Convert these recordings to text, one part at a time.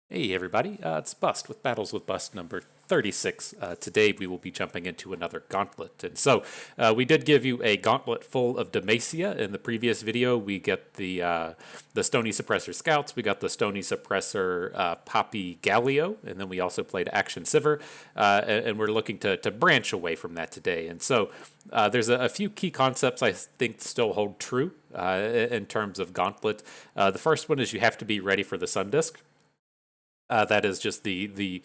Hey everybody, it's Bust with Battles with Bust number 36. Today we will be jumping into another gauntlet. And so we did give you a gauntlet full of Demacia. In the previous video, we get the Stony Suppressor Scouts, we got the Stony Suppressor Poppy Galio, and then we also played Action Sivir, and we're looking to branch away from that today. And so there's a few key concepts I think still hold true in terms of gauntlet. The first one is you have to be ready for the Sun Disk. That is just the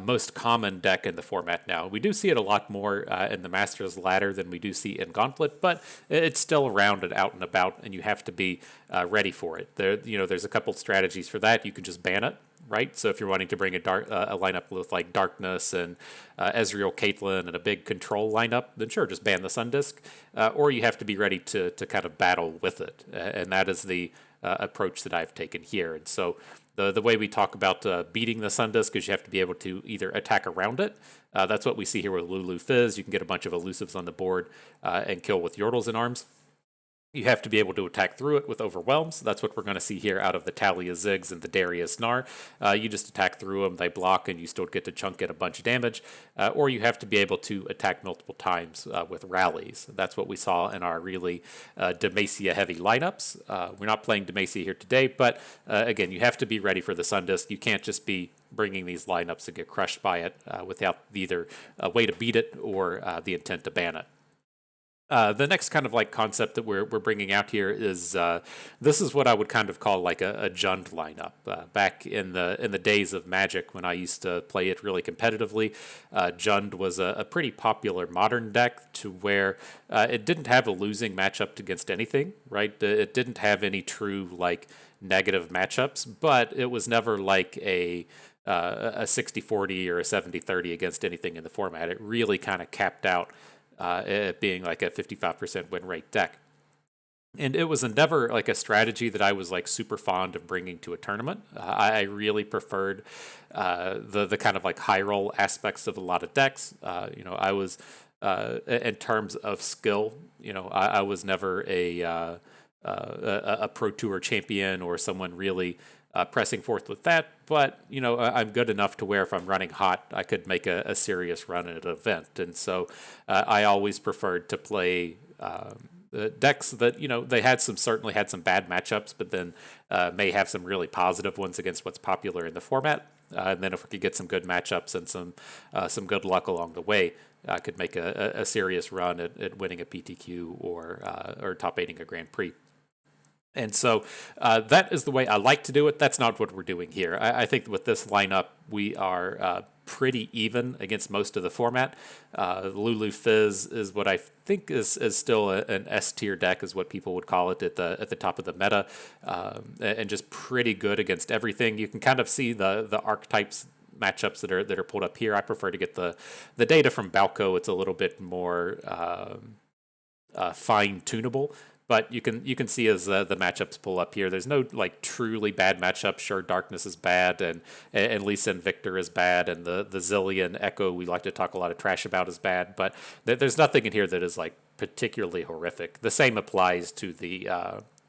most common deck in the format now. We do see it a lot more in the Masters Ladder than we do see in Gauntlet, but it's still around and out and about, and you have to be ready for it. There's a couple strategies for that. You can just ban it, right? So if you're wanting to bring a lineup with like Darkness and Ezreal, Caitlyn, and a big control lineup, then sure, just ban the Sun Disk. Or you have to be ready to kind of battle with it, and that is the approach that I've taken here. And so the way we talk about beating the Sun Disk is you have to be able to either attack around it. That's what we see here with Lulu Fizz. You can get a bunch of elusives on the board and kill with Yordles and arms. You have to be able to attack through it with Overwhelms. That's what we're going to see here out of the Taliyah Ziggs and the Darius Gnar. You just attack through them, they block, and you still get to chunk in a bunch of damage. Or you have to be able to attack multiple times with rallies. That's what we saw in our really Demacia-heavy lineups. We're not playing Demacia here today, but again, you have to be ready for the Sun Disk. You can't just be bringing these lineups and get crushed by it without either a way to beat it or the intent to ban it. The next kind of like concept that we're bringing out here is this is what I would kind of call like a Jund lineup. Back in the days of Magic, when I used to play it really competitively, Jund was a pretty popular modern deck to where it didn't have a losing matchup against anything, right? It didn't have any true like negative matchups, but it was never like a 60-40 or a 70-30 against anything in the format. It really kind of capped out it being like a 55% win rate deck. And it was never like a strategy that I was like super fond of bringing to a tournament. I really preferred the kind of like high roll aspects of a lot of decks. I was in terms of skill. I was never a pro tour champion or someone really pressing forth with that. But I'm good enough to where if I'm running hot, I could make a serious run at an event. And so I always preferred to play decks that they certainly had some bad matchups, but then may have some really positive ones against what's popular in the format. And then if we could get some good matchups and some good luck along the way, I could make a serious run at winning a PTQ or top 8ing a Grand Prix. And so that is the way I like to do it. That's not what we're doing here. I think with this lineup, we are pretty even against most of the format. Lulu Fizz is what I think is still an S tier deck, is what people would call it at the top of the meta, and just pretty good against everything. You can kind of see the archetypes matchups that are pulled up here. I prefer to get the data from Balco. It's a little bit more fine tunable. But you can see as the matchups pull up here, there's no like truly bad matchups. Sure, Darkness is bad, and Lisa and Victor is bad, and the Zillion Echo we like to talk a lot of trash about is bad. But there's nothing in here that is like particularly horrific. The same applies to the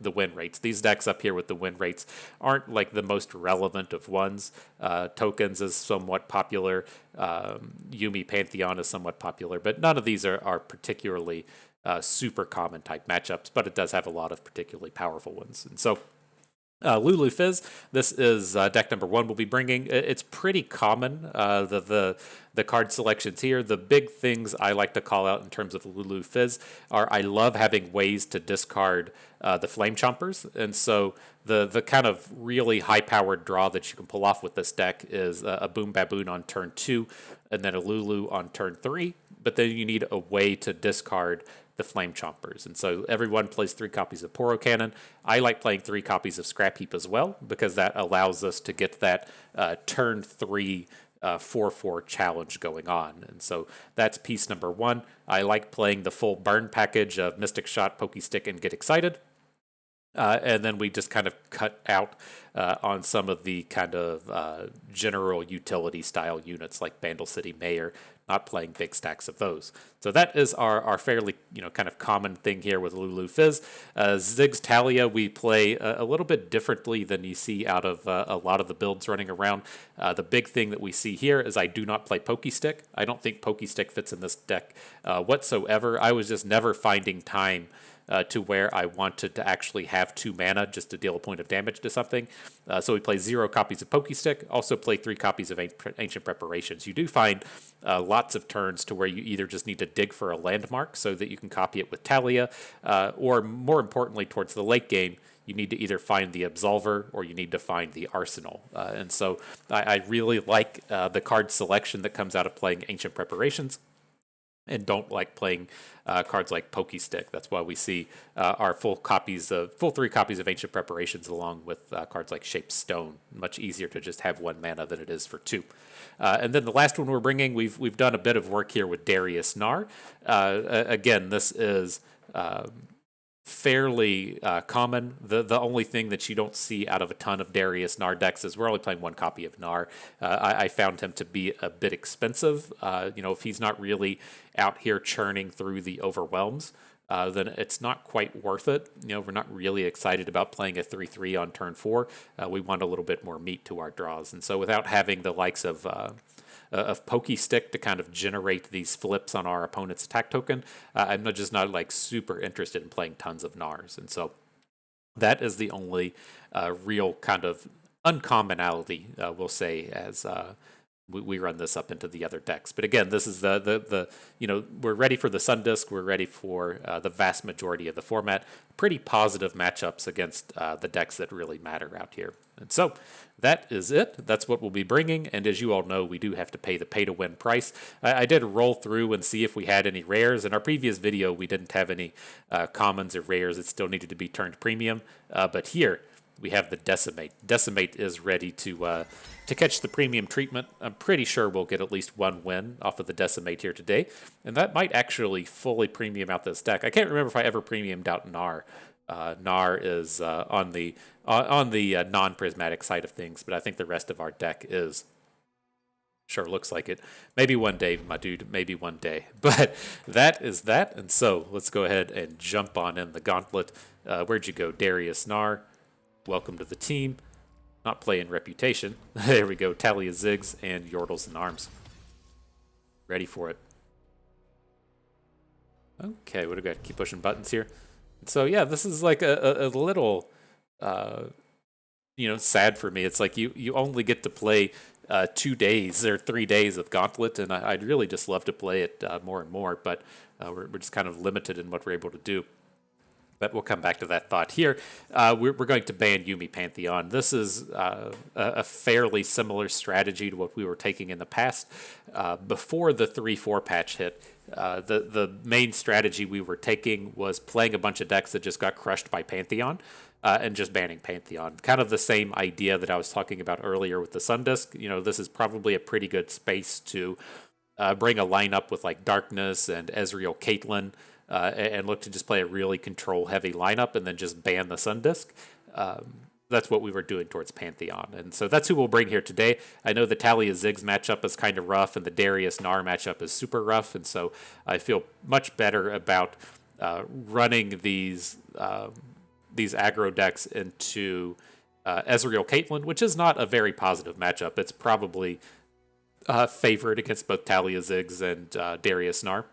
win rates. These decks up here with the win rates aren't like the most relevant of ones. Tokens is somewhat popular. Yuumi Pantheon is somewhat popular, but none of these are particularly super common type matchups, but it does have a lot of particularly powerful ones. And so Lulu Fizz, this is deck number 1 we'll be bringing. It's pretty common, the card selections here. The big things I like to call out in terms of Lulu Fizz are I love having ways to discard the Flame Chompers. And so the kind of really high-powered draw that you can pull off with this deck is a Boom Baboon on turn 2 and then a Lulu on turn 3. But then you need a way to discard the Flame Chompers. And so everyone plays 3 copies of Poro Cannon. I like playing 3 copies of Scrap Heap as well, because that allows us to get that turn 3 4/4 challenge going on. And so that's piece number 1. I like playing the full burn package of Mystic Shot, Pokey Stick, and Get Excited. And then we just kind of cut out on some of the kind of general utility style units like Bandle City Mayor, not playing big stacks of those. So that is our fairly, kind of common thing here with Lulu Fizz. Ziggs Taliyah, we play a little bit differently than you see out of a lot of the builds running around. The big thing that we see here is I do not play Pokestick. I don't think Pokestick fits in this deck whatsoever. I was just never finding time to where I wanted to actually have 2 mana just to deal a point of damage to something. So we play 0 copies of Pokestick, also play 3 copies of Ancient Preparations. You do find lots of turns to where you either just need to dig for a landmark so that you can copy it with Taliyah, or more importantly, towards the late game, you need to either find the Absolver or you need to find the Arsenal. And so I really like the card selection that comes out of playing Ancient Preparations, and don't like playing cards like Pokestick. That's why we see our full 3 copies of Ancient Preparations along with cards like Shaped Stone. Much easier to just have 1 mana than it is for 2. And then the last one we're bringing, we've done a bit of work here with Darius Gnar. Again, this is fairly common. The only thing that you don't see out of a ton of Darius Gnar decks is we're only playing 1 copy of Gnar. I found him to be a bit expensive. If he's not really out here churning through the overwhelms, then it's not quite worth it. We're not really excited about playing a 3/3 on turn 4. We want a little bit more meat to our draws. And so without having the likes of Pokestick to kind of generate these flips on our opponent's attack token, I'm just not like super interested in playing tons of Gnars. And so that is the only real kind of uncommonality, we'll say, as we run this up into the other decks. But again, this is the we're ready for the Sun Disk. We're ready for the vast majority of the format. Pretty positive matchups against the decks that really matter out here. And so that is it. That's what we'll be bringing. And as you all know, we do have to pay the pay-to-win price. I did roll through and see if we had any rares. In our previous video, we didn't have any commons or rares. It still needed to be turned premium. But here, we have the Decimate. Decimate is ready to catch the premium treatment. I'm pretty sure we'll get at least 1 win off of the Decimate here today, and that might actually fully premium out this deck. I can't remember if I ever premiumed out Gnar. Gnar is on the non-prismatic side of things, but I think the rest of our deck is. Sure, looks like it. Maybe one day, my dude. Maybe one day. But that is that, and so let's go ahead and jump on in the Gauntlet. Where'd you go, Darius Gnar? Welcome to the team. Not playing Reputation. There we go. Taliyah, Ziggs, and Yordles and Arms. Ready for it. Okay, what do we got? Keep pushing buttons here. So yeah, this is like a little, sad for me. It's like you only get to play 2 days or 3 days of Gauntlet, and I'd really just love to play it more and more, but we're just kind of limited in what we're able to do. But we'll come back to that thought here. We're going to ban Yuumi Pantheon. This is a fairly similar strategy to what we were taking in the past. Before the 3/4 patch hit, the main strategy we were taking was playing a bunch of decks that just got crushed by Pantheon and just banning Pantheon. Kind of the same idea that I was talking about earlier with the Sun Disk. This is probably a pretty good space to bring a lineup with like Darkness and Ezreal Caitlyn, and look to just play a really control-heavy lineup and then just ban the Sun Disk. That's what we were doing towards Pantheon. And so that's who we'll bring here today. I know the Taliyah Ziggs matchup is kind of rough, and the Darius Gnar matchup is super rough, and so I feel much better about running these aggro decks into Ezreal Caitlyn, which is not a very positive matchup. It's probably favored against both Taliyah Ziggs and Darius Gnar.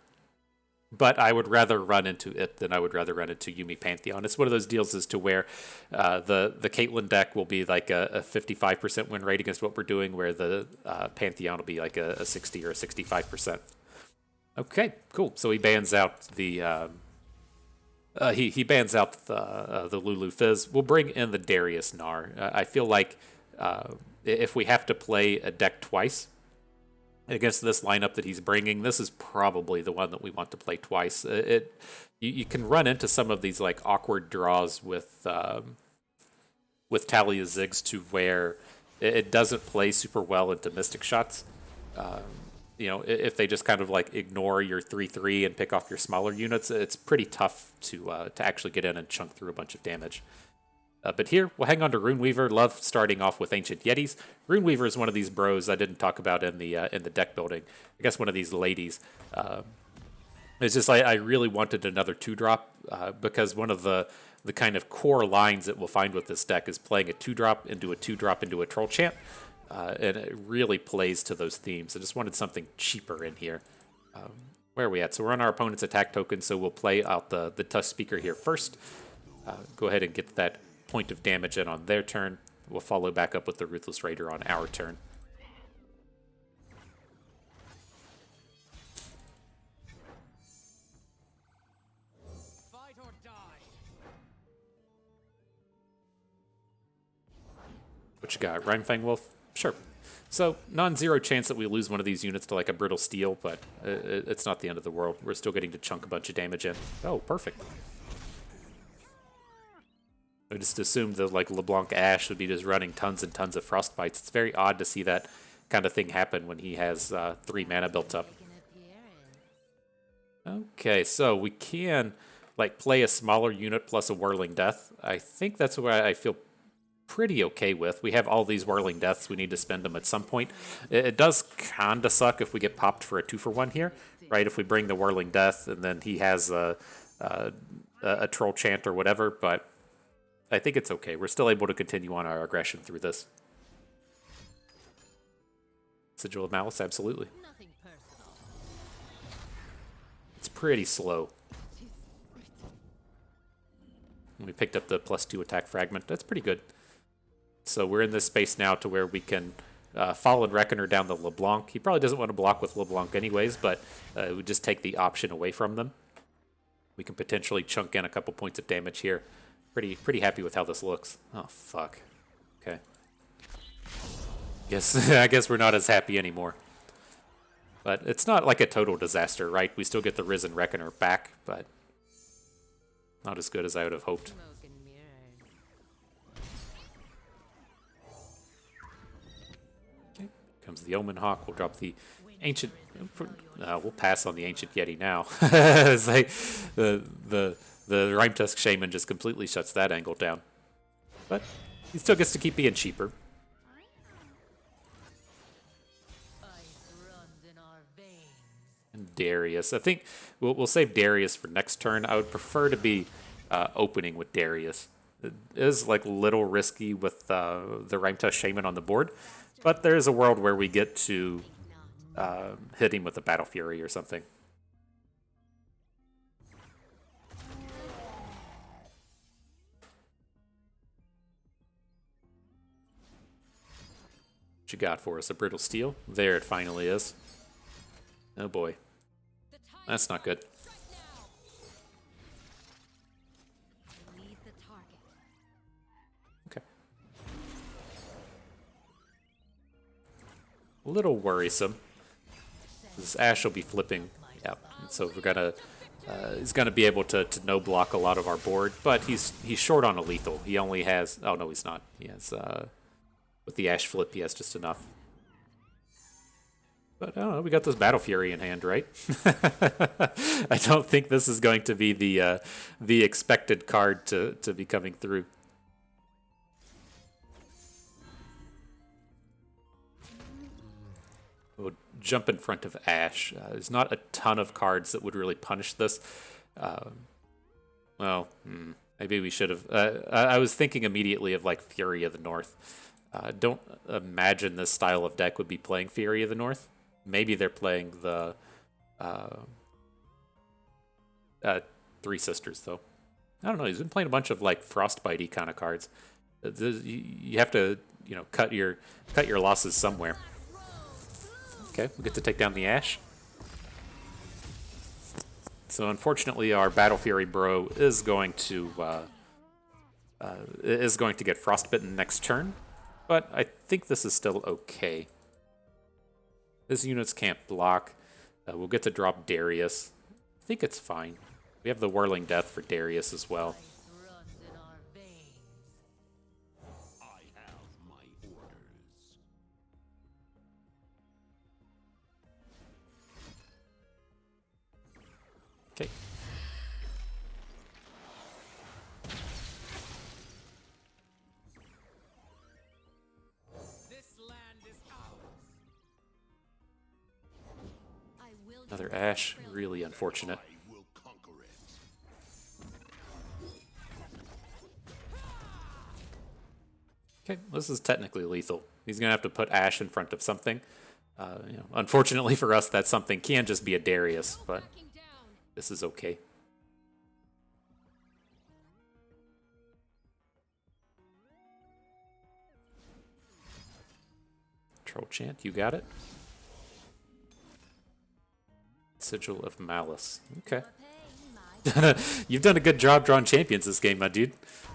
But I would rather run into it than I would rather run into Yuumi Pantheon. It's one of those deals as to where the Caitlyn deck will be like a 55% win rate against what we're doing, where the Pantheon will be like a 60 or a 65%. Okay, cool. So he bans out the he bans out the Lulu Fizz. We'll bring in the Darius Gnar. I feel like if we have to play a deck twice against this lineup that he's bringing, this is probably the one that we want to play twice. You can run into some of these like awkward draws with Taliyah Ziggs to where it doesn't play super well into Mystic Shots. If they just kind of like ignore your 3/3 and pick off your smaller units, it's pretty tough to actually get in and chunk through a bunch of damage. But here, we'll hang on to Runeweaver. Love starting off with Ancient Yetis. Runeweaver is one of these bros I didn't talk about in the deck building. I guess one of these ladies. It's just I really wanted another 2-drop because one of the kind of core lines that we'll find with this deck is playing a 2-drop into a 2-drop into a Troll Chant. And it really plays to those themes. I just wanted something cheaper in here. Where are we at? So we're on our opponent's attack token, so we'll play out the Tusk Speaker here first. Go ahead and get that point of damage in on their turn. We'll follow back up with the Ruthless Raider on our turn. Fight or die. What you got? Rhymefang Wolf? Sure. So, non-zero chance that we lose one of these units to like a Brittle Steel, but it's not the end of the world. We're still getting to chunk a bunch of damage in. Oh, perfect. I just assumed that like LeBlanc Ashe would be just running tons and tons of Frostbites. It's very odd to see that kind of thing happen when he has 3 mana built up. Okay, so we can like play a smaller unit plus a Whirling Death. I think that's what I feel pretty okay with. We have all these Whirling Deaths. We need to spend them at some point. It does kind of suck if we get popped for a 2-for-1 here, right? If we bring the Whirling Death and then he has a Troll Chant or whatever, but I think it's okay. We're still able to continue on our aggression through this. Sigil of Malice, absolutely. It's pretty slow. We picked up the +2 attack fragment. That's pretty good. So we're in this space now to where we can Fallen Reckoner down the LeBlanc. He probably doesn't want to block with LeBlanc anyways, but it would just take the option away from them. We can potentially chunk in a couple points of damage here. Pretty happy with how this looks. Oh, fuck. Okay. I guess we're not as happy anymore. But it's not like a total disaster, right? We still get the Risen Reckoner back, but not as good as I would have hoped. Okay, comes the Omen Hawk. We'll drop the Ancient... we'll pass on the Ancient Yeti now. It's like the Rhymetusk Shaman just completely shuts that angle down. But he still gets to keep being cheaper. And Darius. I think we'll save Darius for next turn. I would prefer to be opening with Darius. It is like a little risky with the Rhymetusk Shaman on the board, but there is a world where we get to hit him with a Battle Fury or something. What you got for us? A Brittle Steel? There it finally is. Oh boy. That's not good. Okay. A little worrisome. This Ashe will be flipping. Yeah. So we're gonna he's gonna be able to no block a lot of our board, but he's short on a lethal. He only has no he's not. He has with the Ashe flip he has just enough. But I don't know, we got this Battle Fury in hand, right? I don't think this is going to be the expected card to be coming through. We'll jump in front of Ashe. There's not a ton of cards that would really punish this. Maybe we should have. I was thinking immediately of like Fury of the North. Don't imagine this style of deck would be playing Fury of the North. Maybe they're playing the Three Sisters, though. I don't know. He's been playing a bunch of like Frostbite-y kind of cards. You have to, cut your losses somewhere. Okay, we get to take down the Ashe. So unfortunately, our Battle Fury bro is going to get frostbitten next turn, but I think this is still okay. This units can't block. We'll get to drop Darius. I think it's fine. We have the Whirling Death for Darius as well. Okay. Another Ashe, really unfortunate. Okay, this is technically lethal. He's gonna have to put Ashe in front of something. Unfortunately for us, that something can just be a Darius, but this is okay. Troll Chant, you got it. Sigil of Malice. Okay. You've done a good job drawing champions this game, my dude.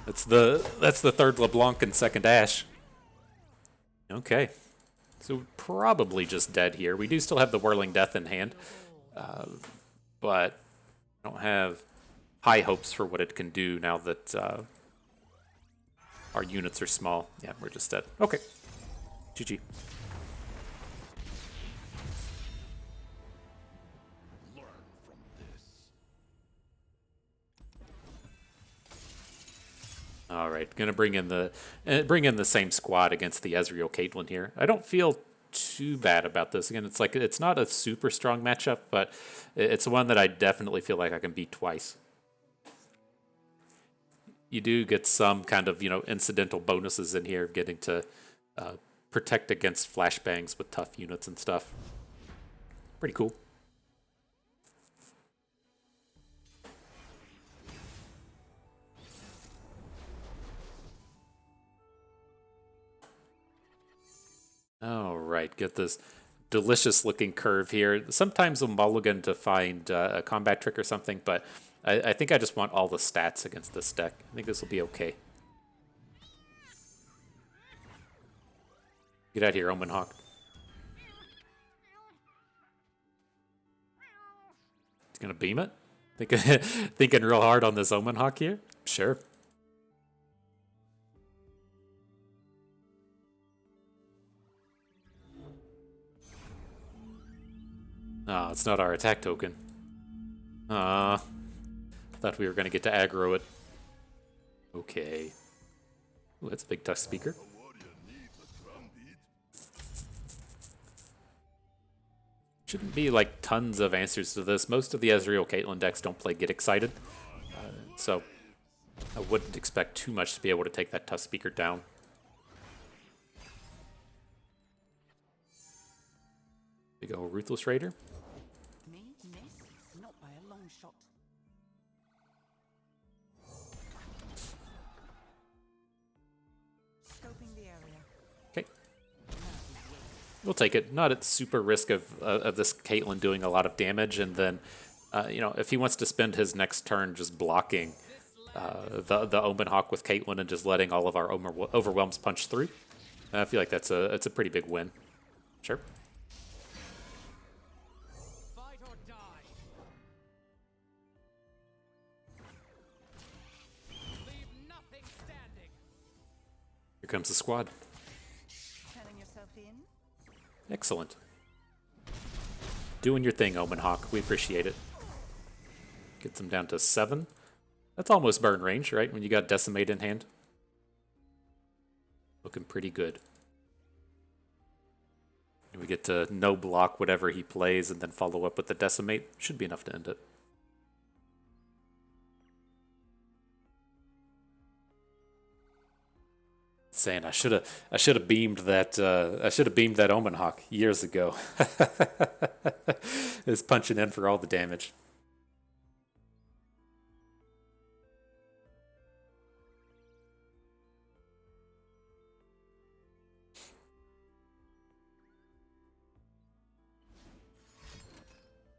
That's the third LeBlanc and second Ashe. Okay. So probably just dead here. We do still have the Whirling Death in hand, but I don't have high hopes for what it can do now that our units are small. Yeah, we're just dead. Okay. GG. All right, gonna bring in the same squad against the Ezreal Caitlyn here. I don't feel too bad about this. Again, it's not a super strong matchup, but it's one that I definitely feel like I can beat twice. You do get some kind of incidental bonuses in here, getting to protect against flashbangs with tough units and stuff. Pretty cool. All right, get this delicious looking curve here. Sometimes I'm mulligan to find a combat trick or something, but I think I just want all the stats against this deck. I think this will be okay. Get out here, Omen Hawk. He's gonna beam it? Thinking real hard on this Omen Hawk here? Sure. Oh, it's not our attack token. Thought we were going to get to aggro it. Okay. Ooh, that's a big touch speaker. Shouldn't be like tons of answers to this. Most of the Ezreal Caitlyn decks don't play Get Excited. So I wouldn't expect too much to be able to take that touch speaker down. We go Ruthless Raider. Okay. We'll take it. Not at super risk of this Caitlyn doing a lot of damage, and then, if he wants to spend his next turn just blocking the Omen Hawk with Caitlyn and just letting all of our overwhelms punch through, I feel like it's a pretty big win. Sure. Fight or die. Leave nothing standing. Here comes the squad. Excellent. Doing your thing, Omen Hawk. We appreciate it. Gets them down to 7. That's almost burn range, right? When you got Decimate in hand. Looking pretty good. We get to no block whatever he plays and then follow up with the Decimate. Should be enough to end it. Saying I should have beamed that Omen Hawk years ago. Is punching in for all the damage.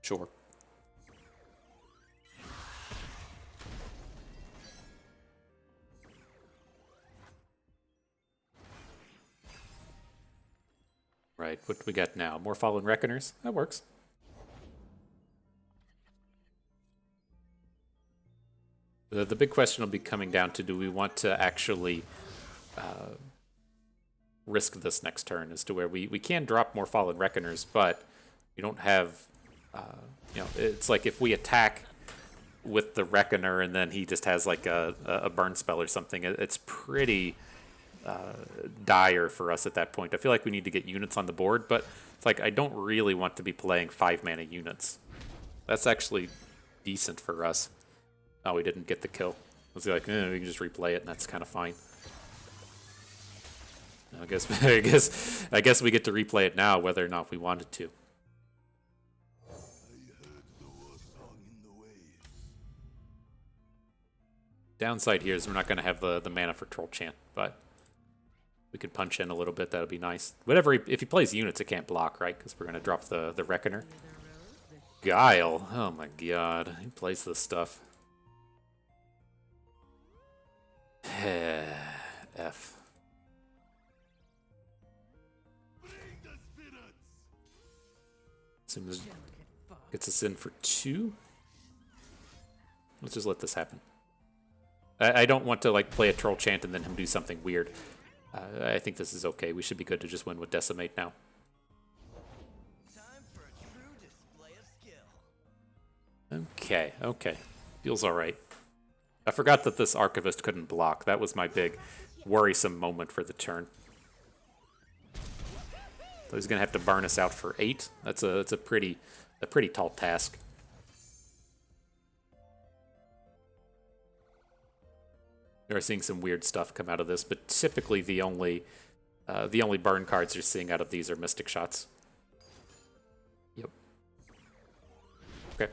Sure. Right, what do we got now? More Fallen Reckoners? That works. The big question will be coming down to, do we want to actually risk this next turn, as to where we can drop more Fallen Reckoners, but we don't have, it's like if we attack with the Reckoner and then he just has like a burn spell or something, it's pretty dire for us at that point. I feel like we need to get units on the board, but it's like I don't really want to be playing 5-mana units. That's actually decent for us. Oh, we didn't get the kill. I was like, we can just replay it, and that's kind of fine. I guess, I guess we get to replay it now, whether or not we wanted to. Downside here is we're not going to have the mana for Troll Chant, but we could punch in a little bit. That would be nice. Whatever, if he plays units, it can't block, right? Because we're going to drop the Reckoner. Guile. Oh my god. He plays this stuff. F. Assume gets us in for 2. Let's just let this happen. I don't want to like play a Troll Chant and then him do something weird. I think this is okay. We should be good to just win with Decimate now. Time for a true display of skill. Okay, okay. Feels alright. I forgot that this Archivist couldn't block. That was my big worrisome moment for the turn. So he's gonna have to burn us out for 8. That's a pretty tall task. We are seeing some weird stuff come out of this, but typically the only burn cards you're seeing out of these are Mystic Shots. Yep. Okay.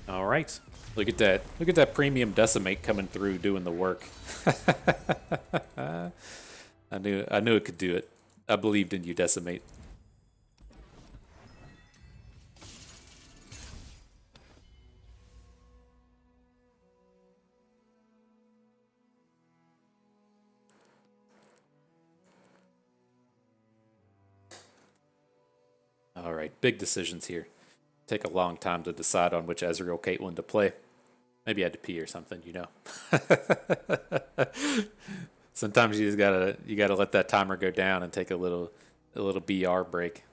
All right. Look at that. Look at that premium Decimate coming through doing the work. I knew it could do it. I believed in you, Decimate. All right, big decisions here. Take a long time to decide on which Ezreal Caitlyn to play. Maybe I had to pee or something, you know. Sometimes you just gotta let that timer go down and take a little BR break.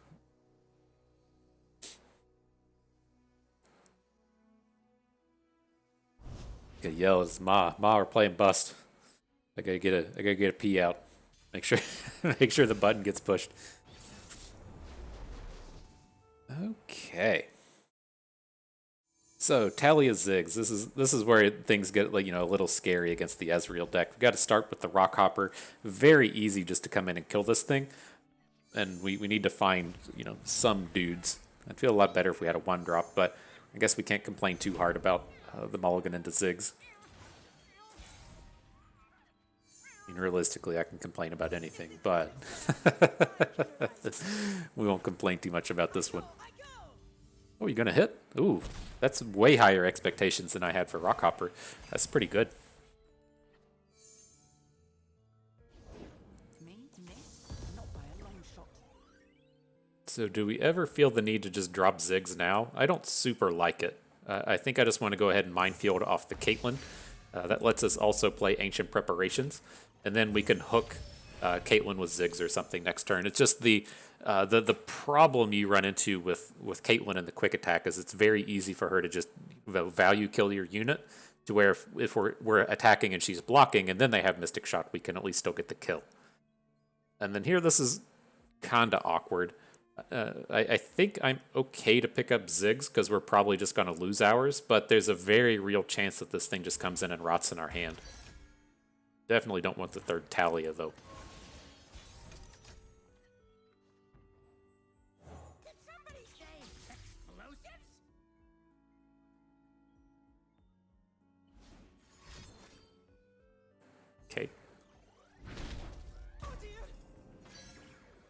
Gotta yell, it's Ma, we're playing bust. I gotta get a pee out. Make sure the button gets pushed. Okay. So Taliyah Ziggs. This is where things get like, a little scary against the Ezreal deck. We've got to start with the Rockhopper. Very easy just to come in and kill this thing. And we need to find, some dudes. I'd feel a lot better if we had a 1-drop, but I guess we can't complain too hard about the mulligan into Ziggs. I mean, realistically, I can complain about anything, but we won't complain too much about this one. Oh, you gonna hit? Ooh, that's way higher expectations than I had for Rockhopper. That's pretty good. So do we ever feel the need to just drop Ziggs now? I don't super like it. I think I just want to go ahead and Minefield off the Caitlyn. That lets us also play Ancient Preparations. And then we can hook Caitlyn with Ziggs or something next turn. It's just the problem you run into with Caitlyn and the quick attack is it's very easy for her to just value kill your unit, to where if we're attacking and she's blocking and then they have Mystic Shot, we can at least still get the kill. And then here this is kind of awkward. I think I'm okay to pick up Ziggs because we're probably just going to lose ours, but there's a very real chance that this thing just comes in and rots in our hand. Definitely don't want the 3rd Taliyah, though. Did somebody say explosives? Okay.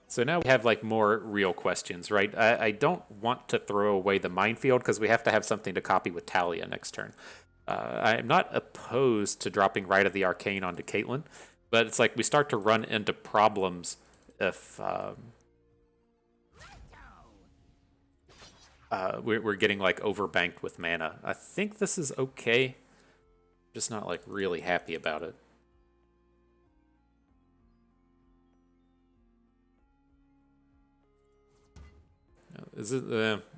So now we have like more real questions, right? I don't want to throw away the Minefield because we have to have something to copy with Taliyah next turn. I'm not opposed to dropping Rite of the Arcane onto Caitlyn, but it's like we start to run into problems if we're getting like overbanked with mana. I think this is okay, just not like really happy about it. Is it?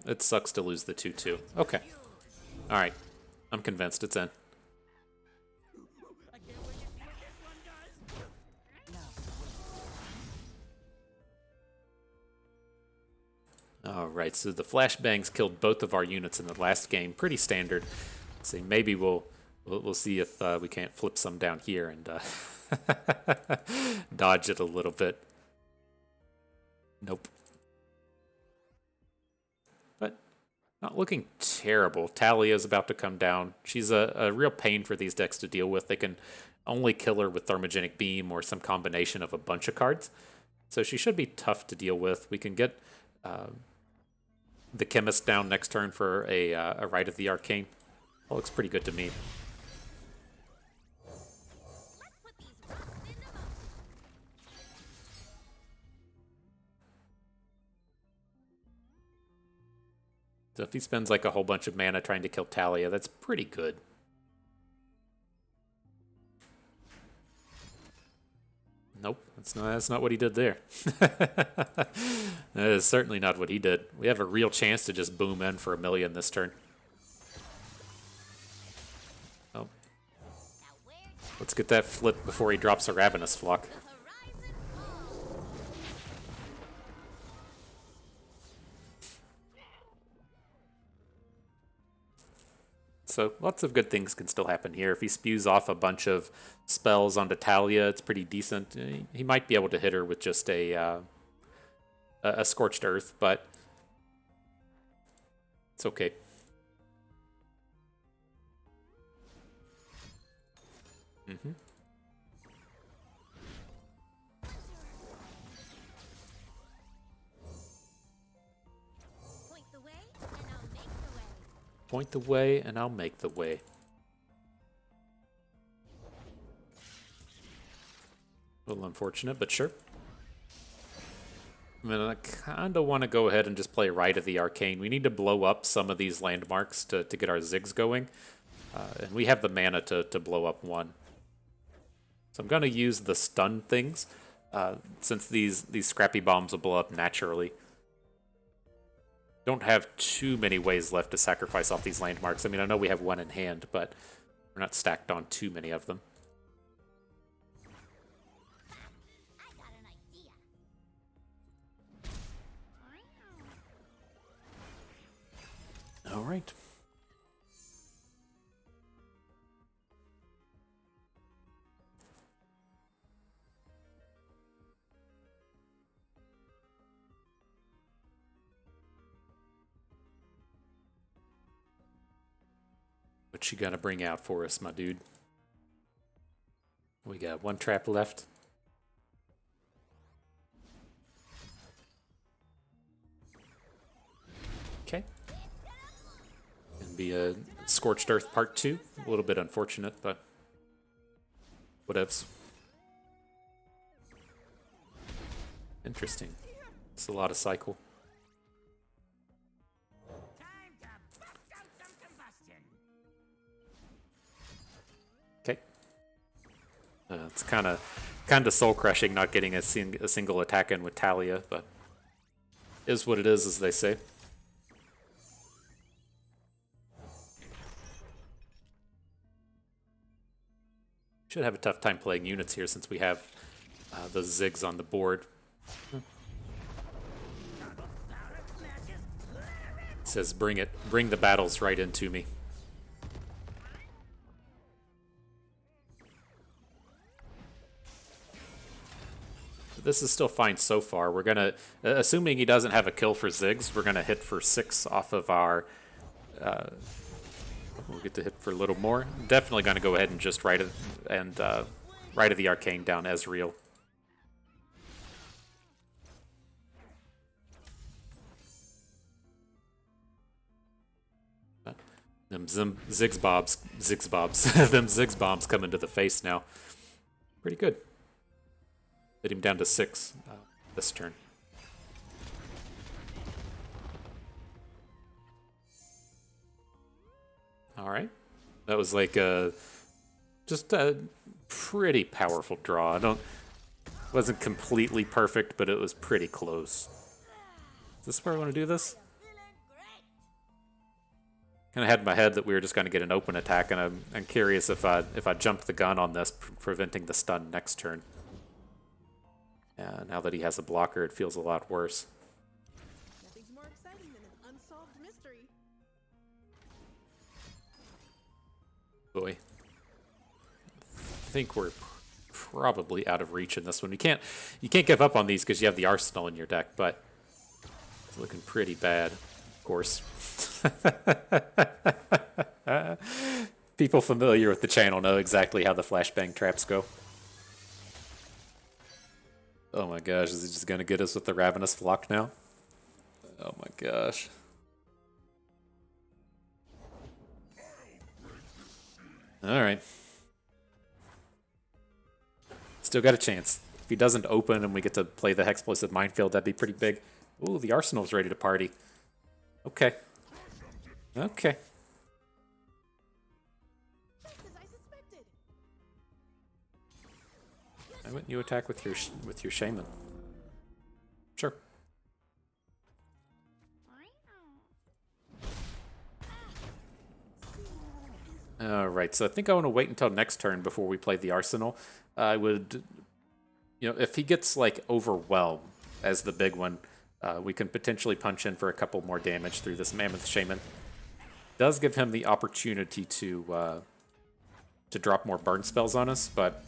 It sucks to lose the 2/2. Okay. All right. I'm convinced it's in. Alright, so the flashbangs killed both of our units in the last game. Pretty standard. Let's see, maybe we'll see if we can't flip some down here and dodge it a little bit. Nope. But not looking terrible. Taliyah is about to come down. She's a real pain for these decks to deal with. They can only kill her with Thermogenic Beam or some combination of a bunch of cards. So she should be tough to deal with. We can get the Chemist down next turn for a Rite of the Arcane. That looks pretty good to me. So if he spends like a whole bunch of mana trying to kill Taliyah, that's pretty good. Nope, that's not what he did there. That is certainly not what he did. We have a real chance to just boom in for 1,000,000 this turn. Oh. Let's get that flip before he drops a Ravenous Flock. So lots of good things can still happen here. If he spews off a bunch of spells onto Taliyah, it's pretty decent. He might be able to hit her with just a Scorched Earth, but it's okay. Mm-hmm. Point the way, and I'll make the way. A little unfortunate, but sure. I mean, I kind of want to go ahead and just play Rite of the Arcane. We need to blow up some of these landmarks to get our Ziggs going. And we have the mana to blow up one. So I'm going to use the stun things, since these scrappy bombs will blow up naturally. Don't have too many ways left to sacrifice off these landmarks. I mean, I know we have one in hand, but we're not stacked on too many of them. I got an idea. All right. What you gotta bring out for us, my dude? We got one trap left. Okay. Gonna be a Scorched Earth Part 2. A little bit unfortunate, but whatevs. Interesting. It's a lot of cycle. Okay. It's kind of soul crushing not getting a single attack in with Taliyah, but is what it is, as they say. Should have a tough time playing units here since we have those Ziggs on the board. It says bring the battles right into me. This is still fine so far. We're gonna, assuming he doesn't have a kill for Ziggs, we're gonna hit for 6 off of our. We'll get to hit for a little more. Definitely gonna go ahead and just Rite of the Arcane down Ezreal. Them Ziggs bombs, them Ziggs bombs come into the face now. Pretty good. Hit him down to 6 this turn. All right, that was like just a pretty powerful draw. Wasn't completely perfect, but it was pretty close. Is this where I want to do this? Kind of had in my head that we were just going to get an open attack, and I'm curious if I jumped the gun on this, preventing the stun next turn. Now that he has a blocker, it feels a lot worse. Nothing's more Boy. I think we're probably out of reach in this one. You can't give up on these because you have the arsenal in your deck, but it's looking pretty bad, of course. People familiar with the channel know exactly how the flashbang traps go. Oh my gosh, is he just gonna get us with the Ravenous Flock now? Oh my gosh. Alright. Still got a chance. If he doesn't open and we get to play the Hexplosive Minefield, that'd be pretty big. Ooh, the Arsenal's ready to party. Okay. Okay. Why wouldn't you attack with your Shaman? Sure. Alright, so I think I want to wait until next turn before we play the Arsenal. I would, if he gets, like, Overwhelm as the big one, we can potentially punch in for a couple more damage through this Mammoth Shaman. Does give him the opportunity to drop more burn spells on us, but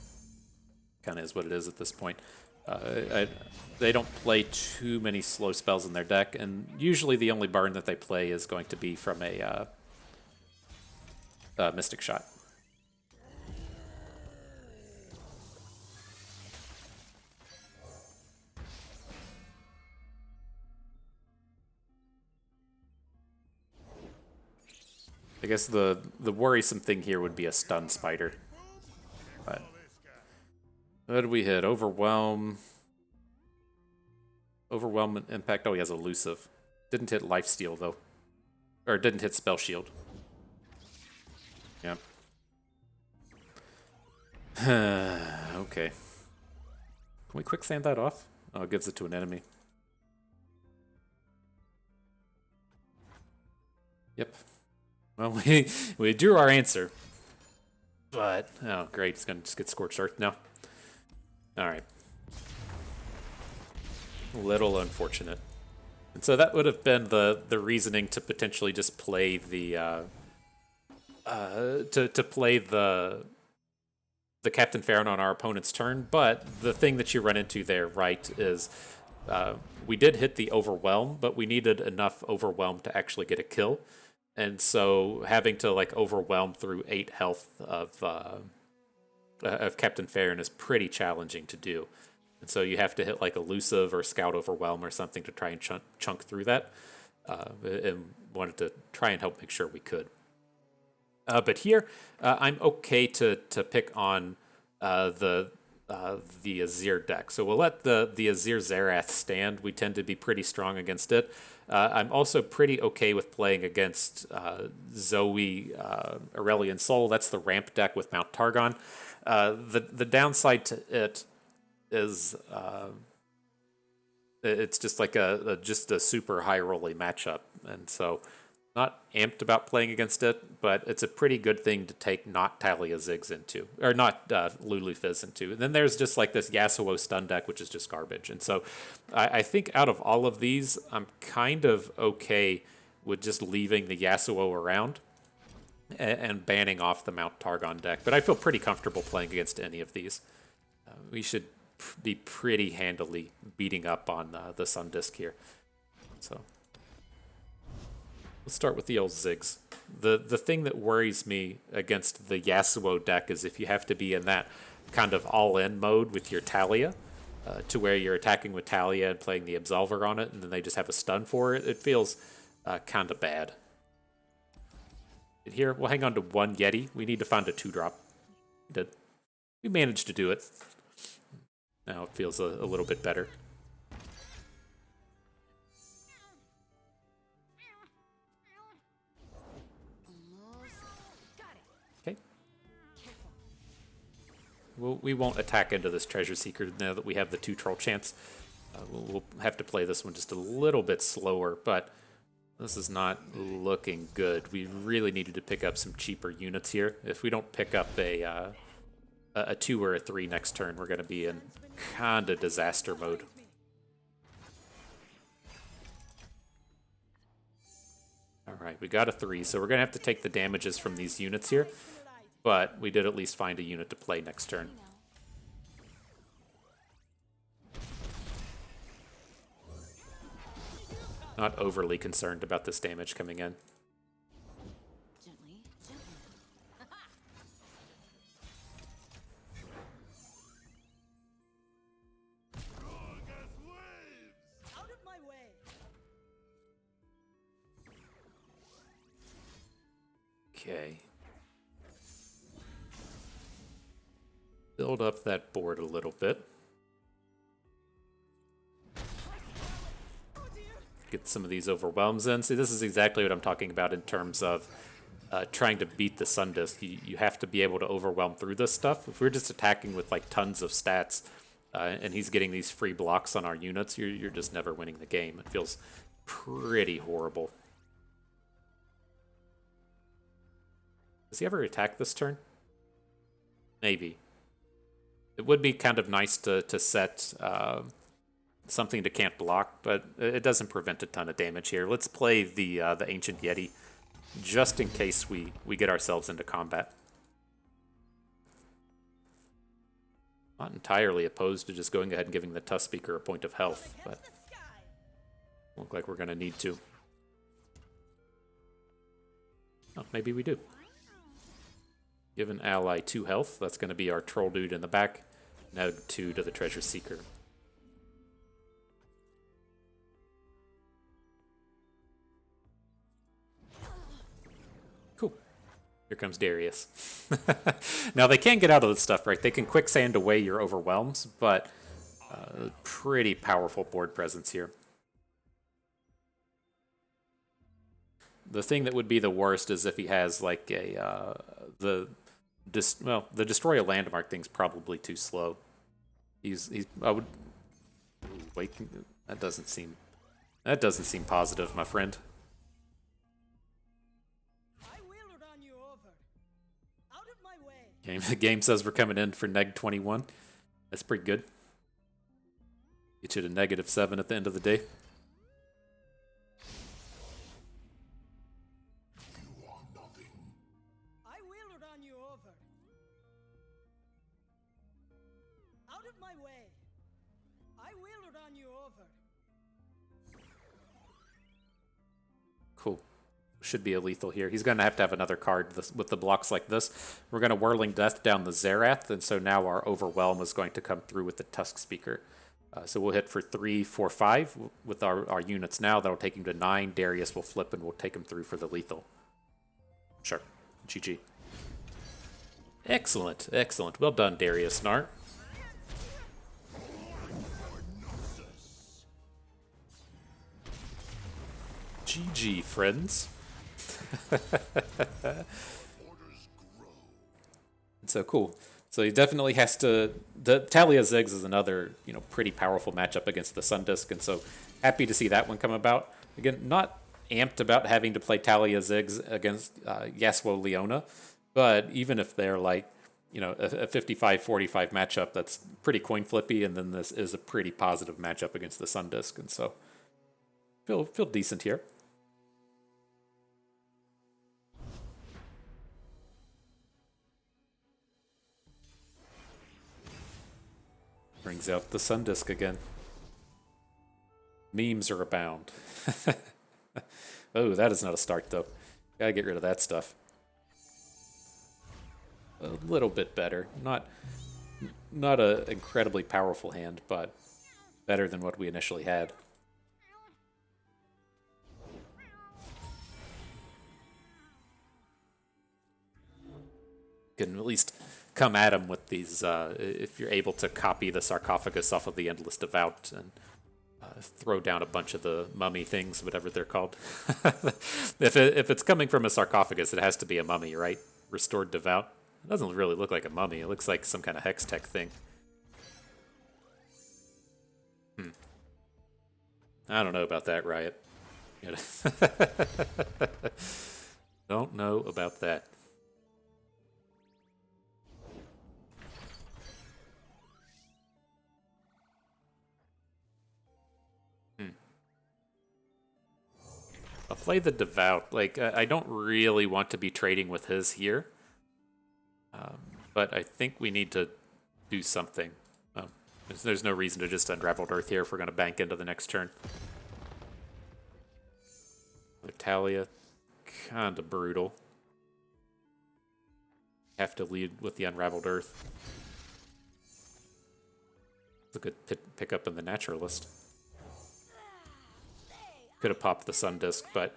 kind of is what it is at this point. They don't play too many slow spells in their deck, and usually the only burn that they play is going to be from a Mystic Shot. I guess the worrisome thing here would be a Stun Spider. But what did we hit? Overwhelm. Overwhelm and Impact. Oh, he has Elusive. Didn't hit Lifesteal, though. Or didn't hit Spell Shield. Yeah. Okay. Can we quicksand that off? Oh, it gives it to an enemy. Yep. Well, we drew our answer. But, oh great, it's gonna just get Scorched Earth now. Alright. A little unfortunate. And so that would have been the reasoning to potentially just play the to play the Captain Farron on our opponent's turn, but the thing that you run into there, right, is we did hit the Overwhelm, but we needed enough Overwhelm to actually get a kill. And so having to, like, overwhelm through 8 health of Captain Farron is pretty challenging to do. And so you have to hit, like, Elusive or Scout Overwhelm or something to try and chunk through that. And wanted to try and help make sure we could. But here, I'm okay to pick on the Azir deck. So we'll let the Azir Zerath stand. We tend to be pretty strong against it. I'm also pretty okay with playing against Zoe Aurelian Soul. That's the ramp deck with Mount Targon. The downside to it is it's just like a super high rolly matchup, and so not amped about playing against it, but it's a pretty good thing to take not Taliyah Ziggs into, or not Lulu Fizz into. And then there's just like this Yasuo stun deck, which is just garbage. And so I think out of all of these, I'm kind of okay with just leaving the Yasuo around and banning off the Mount Targon deck. But I feel pretty comfortable playing against any of these. We should be pretty handily beating up on the Sun Disc here. So let's start with the old Ziggs. The thing that worries me against the Yasuo deck is if you have to be in that kind of all-in mode with your Taliyah, to where you're attacking with Taliyah and playing the Absolver on it, and then they just have a stun for it. It feels kind of bad. Here, we'll hang on to one Yeti. We need to find a 2-drop. We did. We managed to do it. Now it feels a little bit better. We won't attack into this Treasure Seeker now that we have the 2-troll chance. We'll have to play this one just a little bit slower, but this is not looking good. We really needed to pick up some cheaper units here. If we don't pick up a 2 or a 3 next turn, we're going to be in kind of disaster mode. All right, we got a 3, so we're going to have to take the damages from these units here. but we did at least find a unit to play next turn. Not overly concerned about this damage coming in. Gently, gently. Out of my way! Okay. Build up that board a little bit. Get some of these overwhelms in. See, this is exactly what I'm talking about in terms of trying to beat the Sun Disc. You have to be able to overwhelm through this stuff. If we're just attacking with like tons of stats and he's getting these free blocks on our units, you're just never winning the game. It feels pretty horrible. Does he ever attack this turn? Maybe. It would be kind of nice to set something to can't block, but it doesn't prevent a ton of damage here. Let's play the Ancient Yeti, just in case we get ourselves into combat. Not entirely opposed to just going ahead and giving the Tusk Speaker a point of health, but look like we're going to need to. Oh, maybe we do. Give an ally 2 health. That's going to be our troll dude in the back. Now 2 to the Treasure Seeker. Cool. Here comes Darius. Now they can get out of this stuff, right? They can quicksand away your overwhelms, but pretty powerful board presence here. The thing that would be the worst is if he has like a the destroy a landmark thing's probably too slow. I would wait. That doesn't seem positive, my friend. I will run you over. Out of my way. The game says we're coming in for neg 21. That's pretty good. Get you to -7 at the end of the day. I will run you over. Out of my way. I will run you over. Cool. Should be a lethal here. He's going to have another card with the blocks like this. We're going to Whirling Death down the Zerath, and so now our Overwhelm is going to come through with the Tusk Speaker. So we'll hit for 3, 4, 5 with our units now. That'll take him to 9. Darius will flip, and we'll take him through for the lethal. Sure. GG. Excellent. Excellent. Well done, Darius Gnar. GG, friends. So cool. So he definitely has to. The Taliyah Ziggs is another, pretty powerful matchup against the Sun Disc, and so happy to see that one come about. Again, not amped about having to play Taliyah Ziggs against Yasuo Leona, but even if they're like, a 55-45 matchup, that's pretty coin flippy, and then this is a pretty positive matchup against the Sun Disc, and so feel decent here. Brings out the Sun Disc again. Memes are abound. Oh, that is not a start, though. Gotta get rid of that stuff. A little bit better. Not a incredibly powerful hand, but better than what we initially had. Can at least come at him with these, if you're able to copy the sarcophagus off of the Endless Devout and throw down a bunch of the mummy things, whatever they're called. If it's coming from a sarcophagus, it has to be a mummy, right? Restored Devout. It doesn't really look like a mummy. It looks like some kind of hex tech thing. I don't know about that, Riot. Don't know about that. I'll play the Devout. Like, I don't really want to be trading with his here. but I think we need to do something. There's no reason to just Unraveled Earth here if we're going to bank into the next turn. Taliyah, kind of brutal. Have to lead with the Unraveled Earth. It's a good pickup in the Naturalist. Could have popped the Sun Disc, but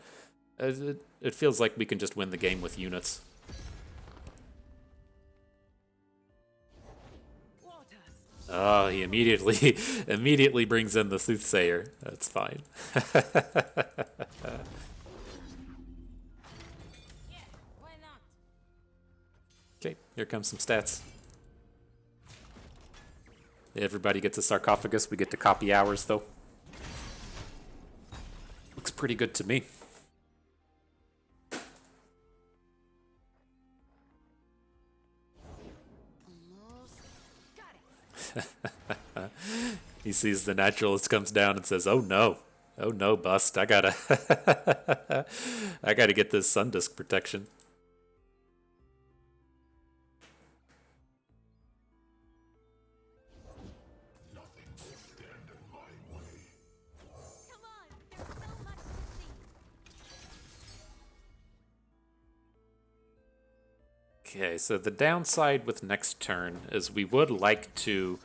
it feels like we can just win the game with units. Oh, he immediately brings in the Soothsayer. That's fine. Okay, here comes some stats. Everybody gets a sarcophagus. We get to copy ours, though. Looks pretty good to me. He sees the Naturalist comes down and says, "Oh no, bust! I gotta, I gotta get this Sun Disc protection." Okay, so the downside with next turn is we would like to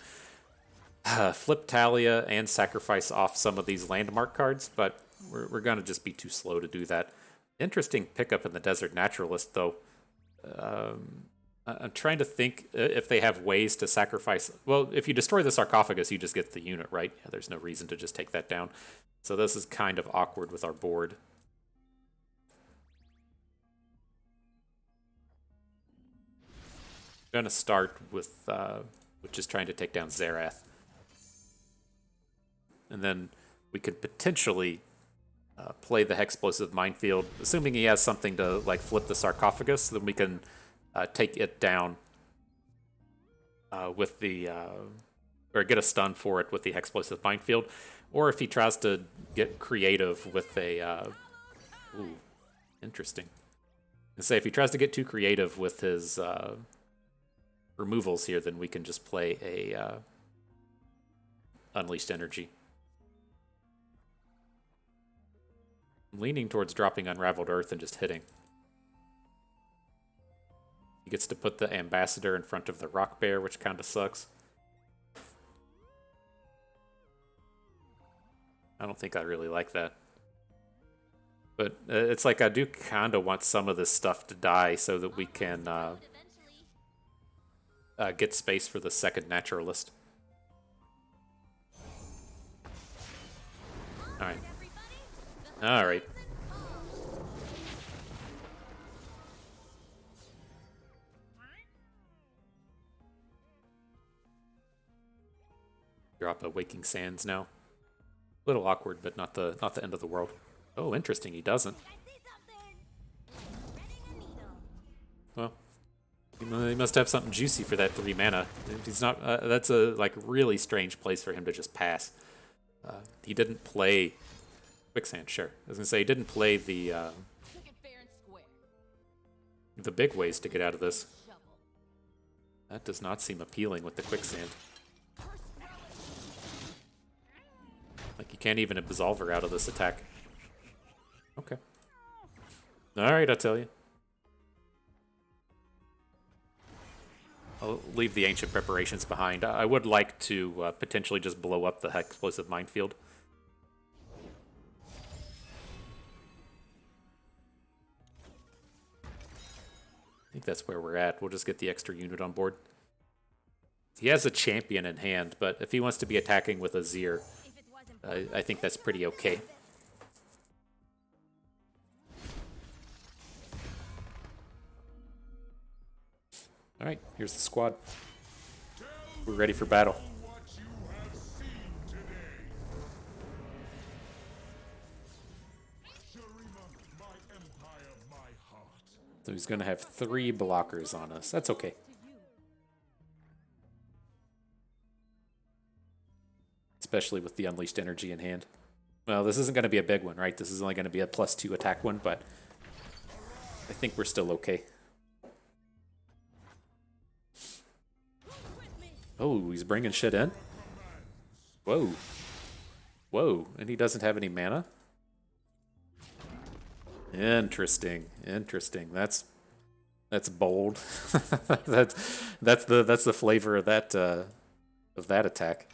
flip Taliyah and sacrifice off some of these landmark cards, but we're going to just be too slow to do that. Interesting pickup in the Desert Naturalist, though. I'm trying to think if they have ways to sacrifice. Well, if you destroy the sarcophagus, you just get the unit, right? Yeah, there's no reason to just take that down. So this is kind of awkward with our board. I'm going to start with just trying to take down Xerath. And then we could potentially play the Hexplosive Minefield, assuming he has something to like flip the sarcophagus. Then we can take it down with the or get a stun for it with the Hexplosive Minefield, or if he tries to get creative with a ooh, interesting. And say if he tries to get too creative with his removals here, then we can just play a Unleashed Energy. I'm leaning towards dropping Unraveled Earth and just hitting. He gets to put the Ambassador in front of the Rock Bear, which kind of sucks. I don't think I really like that. But it's like I do kind of want some of this stuff to die so that we can get space for the second Naturalist. Alright. Alright. Drop a Waking Sands now. A little awkward, but not the end of the world. Oh, interesting, he doesn't. Well, he must have something juicy for that 3 mana. He's not. That's a like really strange place for him to just pass. He didn't play Quicksand. Sure, I was gonna say he didn't play the big ways to get out of this. That does not seem appealing with the Quicksand. Like you can't even Absolver out of this attack. Okay. Alright, I'll tell you. I'll leave the Ancient Preparations behind. I would like to potentially just blow up the Hexplosive Minefield. I think that's where we're at. We'll just get the extra unit on board. He has a champion in hand, but if he wants to be attacking with a Azir, I think that's pretty okay. Alright, here's the squad. We're ready for battle. So he's going to have 3 blockers on us. That's okay. Especially with the Unleashed Energy in hand. Well, this isn't going to be a big one, right? This is only going to be a +2 attack one, but I think we're still okay. Oh, he's bringing shit in? Whoa. Whoa, and he doesn't have any mana? Interesting. Interesting. That's bold. that's the flavor of that attack.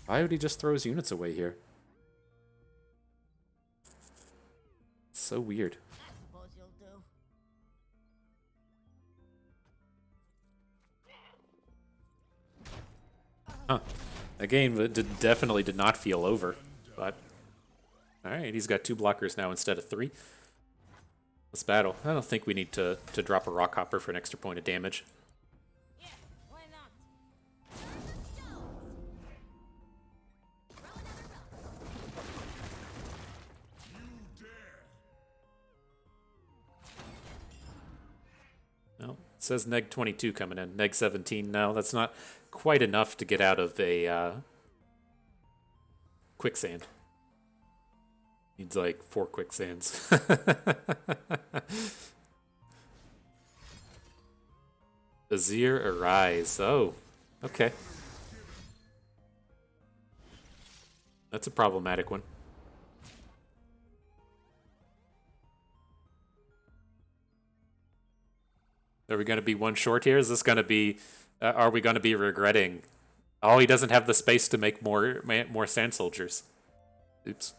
Why would he just throw his units away here? So weird. I suppose you'll do. Huh. That game definitely did not feel over, but alright, he's got 2 blockers now instead of 3. Let's battle. I don't think we need to drop a Rock Hopper for an extra point of damage. Yeah, why not? Turn the stones. Throw another rock. No, it says neg 22 coming in. Neg 17. No, that's not quite enough to get out of a quicksand. Needs like 4 quicksands. Azir Arise. Oh, okay. That's a problematic one. Are we going to be one short here? Is this going to be... are we going to be regretting... Oh, he doesn't have the space to make more sand soldiers. Oops.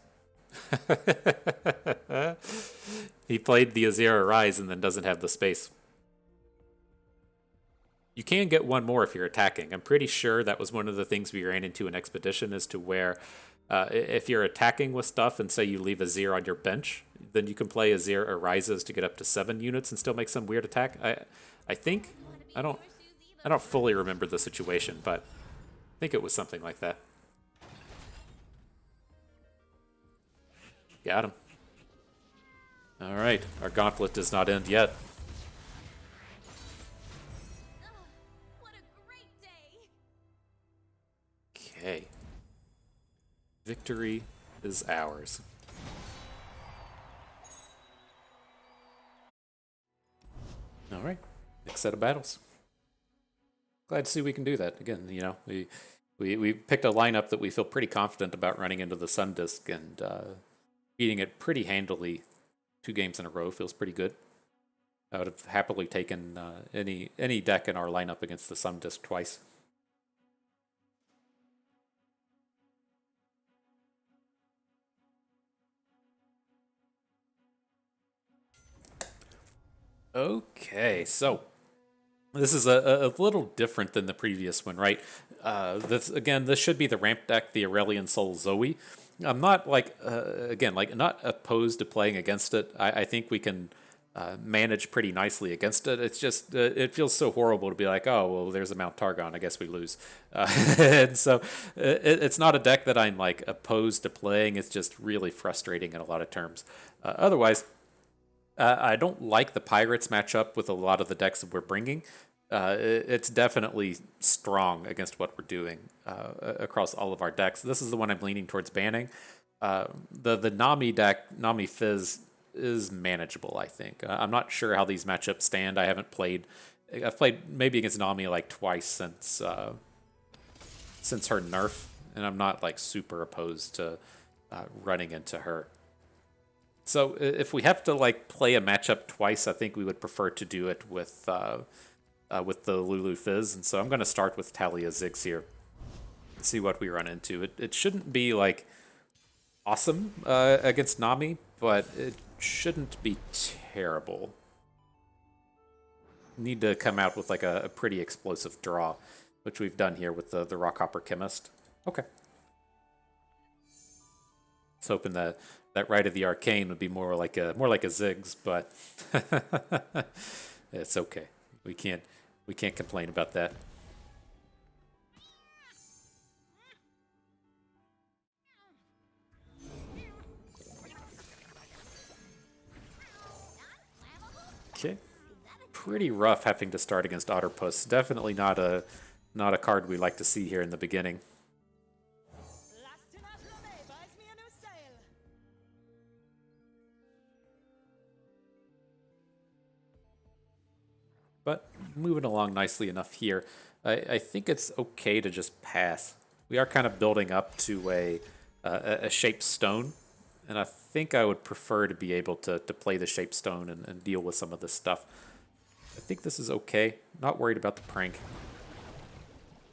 He played the Azir Arise and then doesn't have the space. You can get one more if you're attacking. I'm pretty sure that was one of the things we ran into in Expedition, as to where if you're attacking with stuff and say you leave Azir on your bench, then you can play Azir Arises to get up to 7 units and still make some weird attack. I think I don't fully remember the situation, but I think it was something like that. Got him. All right, our gauntlet does not end yet. What a great day! Okay. Victory is ours. All right, next set of battles. Glad to see we can do that again. You know, we picked a lineup that we feel pretty confident about running into the Sun Disc, and beating it pretty handily 2 games in a row feels pretty good. I would have happily taken any deck in our lineup against the Sun Disc twice. Okay, so this is a little different than the previous one, right? This should be the ramp deck, the Aurelion Soul Zoe. I'm not not opposed to playing against it. I think we can manage pretty nicely against it. It's just it feels so horrible to be like, oh well, there's a Mount Targon. I guess we lose. And so it's not a deck that I'm like opposed to playing. It's just really frustrating in a lot of terms. Otherwise, I don't like the Pirates matchup with a lot of the decks that we're bringing. It's definitely strong against what we're doing across all of our decks. This is the one I'm leaning towards banning. The Nami deck, Nami Fizz, is manageable, I think. I'm not sure how these matchups stand. I've played maybe against Nami like twice since her nerf, and I'm not like super opposed to running into her. So if we have to like play a matchup twice, I think we would prefer to do it with the Lulu Fizz. And so I'm going to start with Taliyah Ziggs here. See what we run into. It shouldn't be like awesome against Nami, but it shouldn't be terrible. Need to come out with like a pretty explosive draw, which we've done here with the Rockhopper Chemist. Okay. I was hoping that Rite of the Arcane would be more like a Ziggs, but it's okay. We can't complain about that. Okay. Pretty rough having to start against Otterpuss. Definitely not a card we like to see here in the beginning. buys me a new sail. But moving along nicely enough here. I think it's okay to just pass. We are kind of building up to a shaped stone, and I think I would prefer to be able to play the shaped stone and deal with some of this stuff. I think this is okay. Not worried about the prank.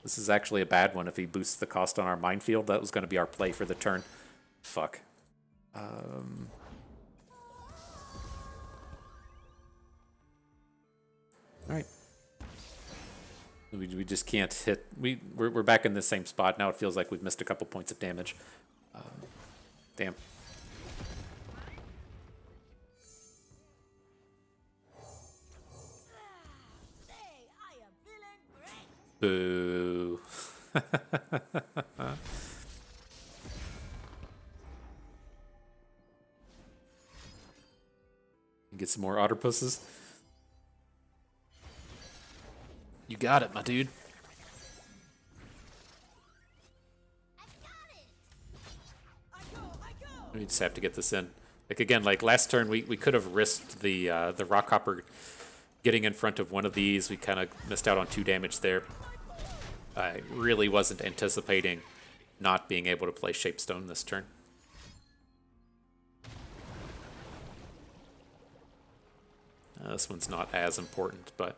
This is actually a bad one if he boosts the cost on our minefield. That was going to be our play for the turn. Fuck. Alright. We just can't hit. We're back in the same spot. Now it feels like we've missed a couple points of damage. Damn. Say, I am feeling great. Boo. Get some more otterpuses. You got it, my dude. We just have to get this in. Like again, like last turn, we could have risked the Rockhopper getting in front of one of these. We kind of missed out on 2 damage there. I really wasn't anticipating not being able to play Shapestone this turn. This one's not as important, but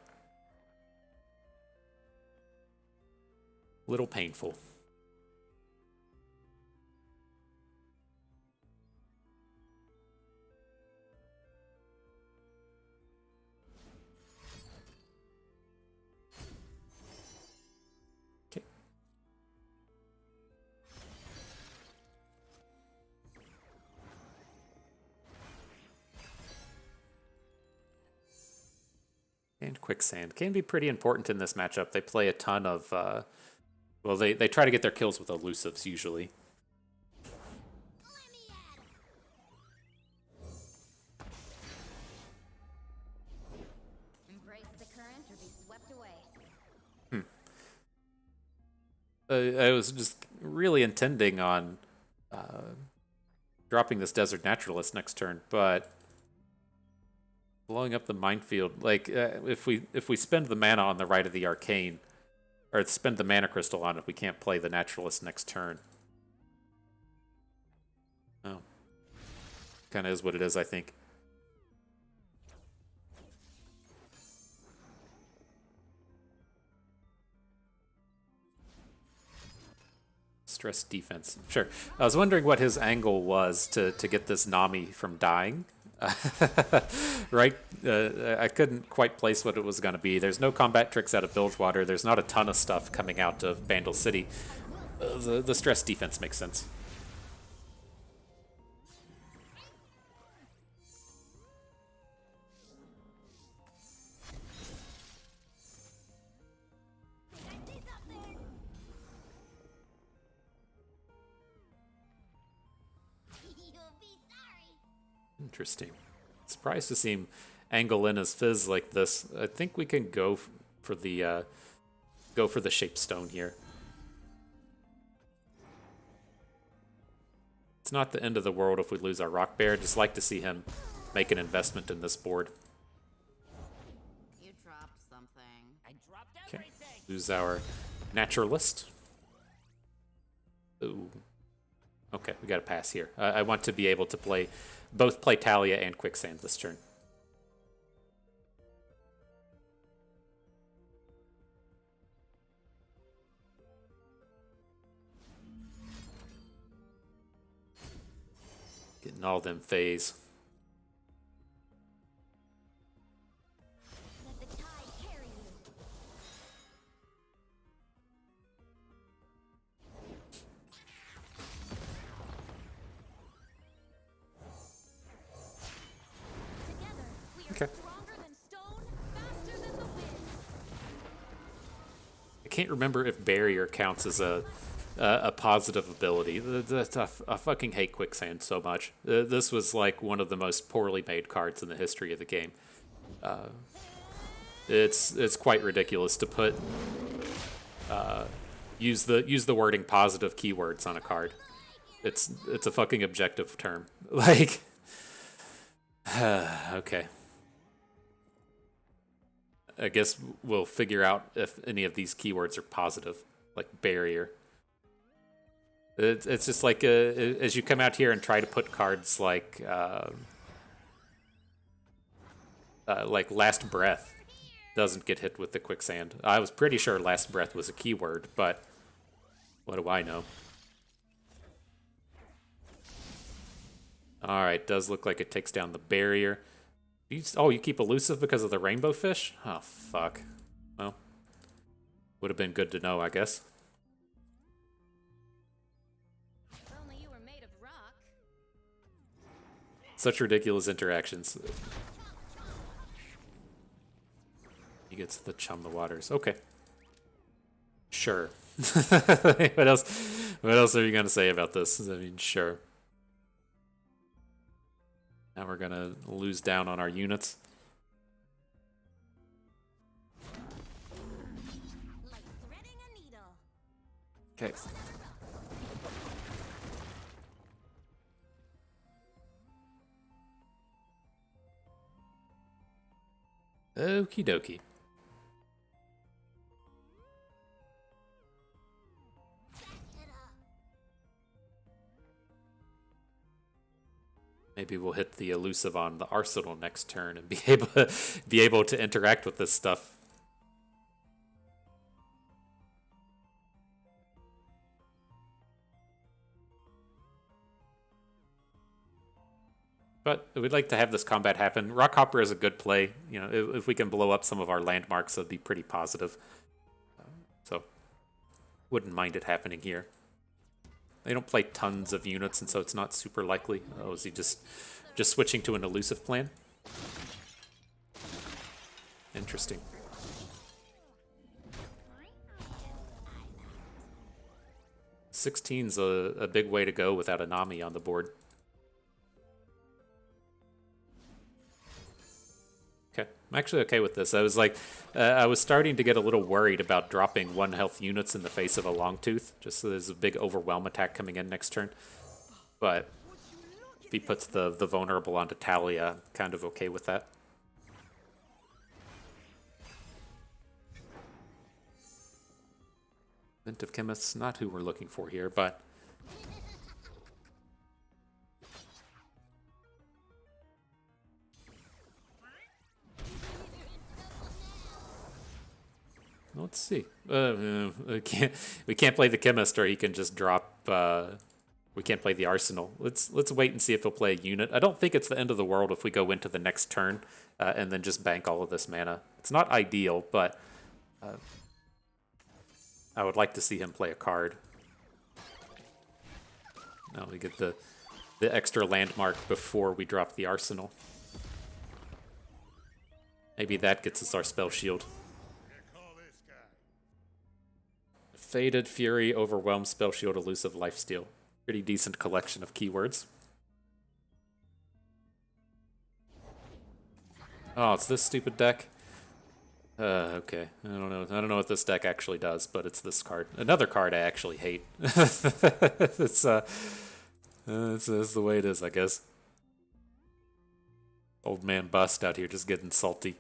a little painful. Okay. And Quicksand can be pretty important in this matchup. They play a ton of, well, they try to get their kills with elusives usually. Embrace the current or be swept away. I was just really intending on dropping this Desert Naturalist next turn, but blowing up the minefield, like if we spend the mana on the right of the Arcane, or spend the mana crystal on it, we can't play the Naturalist next turn. Oh, kind of is what it is, I think. Stress defense. Sure. I was wondering what his angle was to get this Nami from dying. Right? I couldn't quite place what it was going to be. There's no combat tricks out of Bilgewater. There's not a ton of stuff coming out of Bandle City. The stress defense makes sense. Interesting. Surprised to see him angle in his Fizz like this. I think we can go for the Shapestone here. It's not the end of the world if we lose our Rock Bear. Just like to see him make an investment in this board. You dropped something. I dropped Okay. everything. Lose our Naturalist. Ooh. Okay, we got to pass here. I want to be able to play Taliyah and Quicksand this turn. Getting all them phase. Let the tide carry you. Together, we are Okay. stronger than stone, faster than the wind. I can't remember if Barrier counts as a positive ability. I fucking hate Quicksand so much. This was like one of the most poorly made cards in the history of the game. It's quite ridiculous to put use the wording positive keywords on a card. It's a fucking objective term. Like, okay. I guess we'll figure out if any of these keywords are positive, like barrier. It's just like as you come out here and try to put cards like last breath doesn't get hit with the quicksand. I was pretty sure last breath was a keyword, but what do I know? All right, does look like it takes down the barrier. You keep elusive because of the rainbow fish? Oh, fuck. Well, would have been good to know, I guess. If only you were made of rock. Such ridiculous interactions. He gets the chum the waters. Okay. Sure. What else? What else are you gonna say about this? I mean, sure. Now we're gonna lose down on our units. Like threading a needle. Okay. Okie dokie. Maybe we'll hit the elusive on the arsenal next turn and be able to interact with this stuff. But we'd like to have this combat happen. Rockhopper is a good play. You know, if we can blow up some of our landmarks, it'd be pretty positive. So, wouldn't mind it happening here. They don't play tons of units, and so it's not super likely. Oh, is he just switching to an elusive plan? Interesting. 16's a big way to go without a Nami on the board. Okay, I'm actually okay with this. I was like, I was starting to get a little worried about dropping 1 health units in the face of a Longtooth, just so there's a big overwhelm attack coming in next turn. But if he puts the vulnerable onto Taliyah, I'm kind of okay with that. Inventive Chemist's not who we're looking for here, but let's see. We can't play the chemist, or he can just drop. We can't play the arsenal. Let's wait and see if he'll play a unit. I don't think it's the end of the world if we go into the next turn and then just bank all of this mana. It's not ideal, but I would like to see him play a card. Now we get the extra landmark before we drop the arsenal. Maybe that gets us our spell shield. Faded, Fury, Overwhelm, Spell Shield, Elusive, Lifesteal. Pretty decent collection of keywords. Oh, it's this stupid deck? Okay. I don't know. I don't know what this deck actually does, but it's this card. Another card I actually hate. It's the way it is, I guess. Old man Bust out here just getting salty.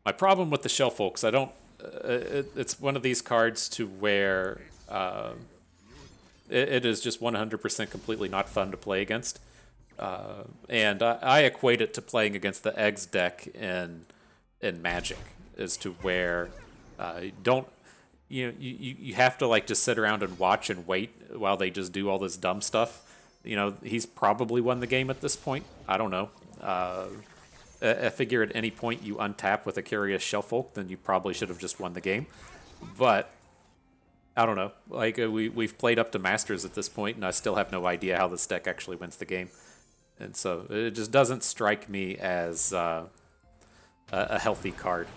My problem with the Shell Folks, I don't. It's one of these cards to where it is just 100% completely not fun to play against, and I equate it to playing against the Eggs deck in Magic, as to where you have to like just sit around and watch and wait while they just do all this dumb stuff. You know, he's probably won the game at this point. I don't know. I figure at any point you untap with a Curious Shellfolk, then you probably should have just won the game. But I don't know. Like we've played up to Masters at this point, and I still have no idea how this deck actually wins the game. And so it just doesn't strike me as a healthy card.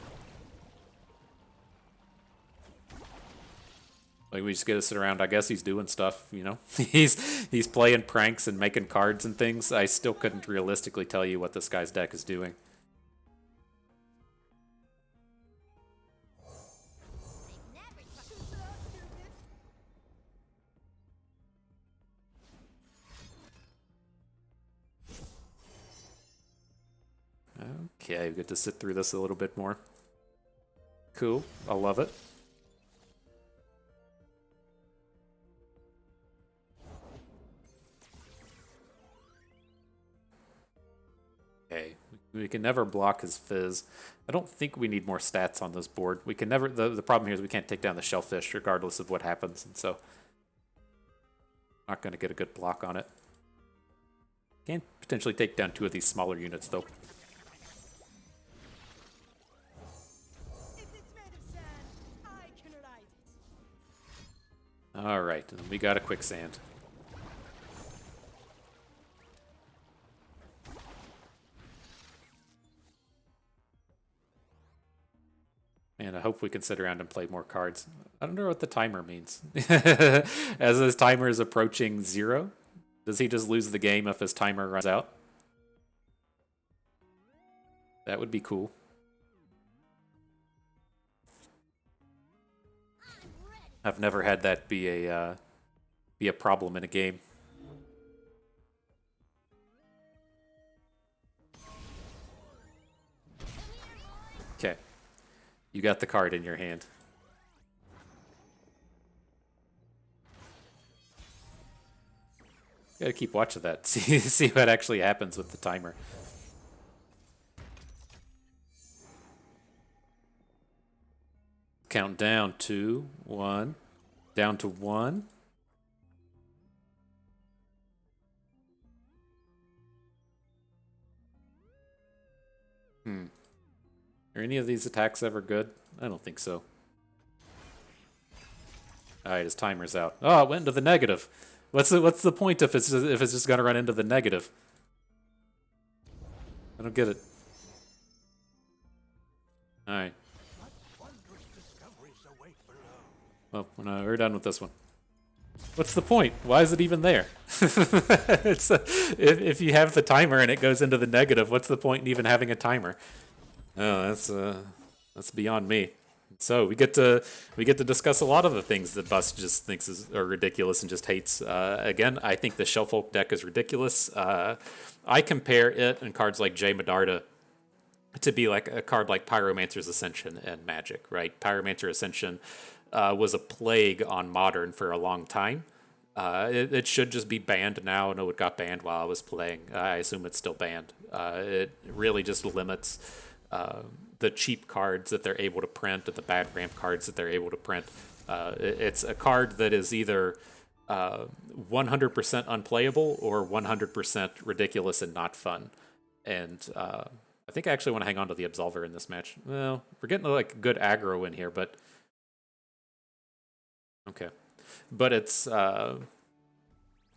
Like we just get to sit around. I guess he's doing stuff, you know. He's playing pranks and making cards and things. I still couldn't realistically tell you what this guy's deck is doing. Okay, we get to sit through this a little bit more. Cool, I love it. Okay, we can never block his Fizz. I don't think we need more stats on this board. We can never. The problem here is we can't take down the Shellfish regardless of what happens, and so not going to get a good block on it. Can potentially take down 2 of these smaller units though. If it's made of sand, I can ride it. All right, and we got a quicksand. And I hope we can sit around and play more cards. I don't know what the timer means. As his timer is approaching 0, does he just lose the game if his timer runs out? That would be cool. I've never had that be a problem in a game. Okay. You got the card in your hand. Gotta keep watch of that. See what actually happens with the timer. Count down to 1. Down to 1. Are any of these attacks ever good? I don't think so. Alright, his timer's out. Oh, it went into the negative. What's the point if it's just gonna run into the negative? I don't get it. Alright. Well, we're done with this one. What's the point? Why is it even there? If you have the timer and it goes into the negative, what's the point in even having a timer? Oh, that's beyond me. So we get to discuss a lot of the things that Bust just thinks are ridiculous and just hates. Again, I think the Shellfolk deck is ridiculous. I compare it and cards like Jay Medarda to be like a card like Pyromancer's Ascension and Magic, right? Pyromancer Ascension was a plague on Modern for a long time. It should just be banned now. I know it got banned while I was playing. I assume it's still banned. It really just limits the cheap cards that they're able to print and the bad ramp cards that they're able to print. It's a card that is either 100% unplayable or 100% ridiculous and not fun. And I think I actually want to hang on to the Absolver in this match. Well, we're getting like good aggro in here, but okay. But it's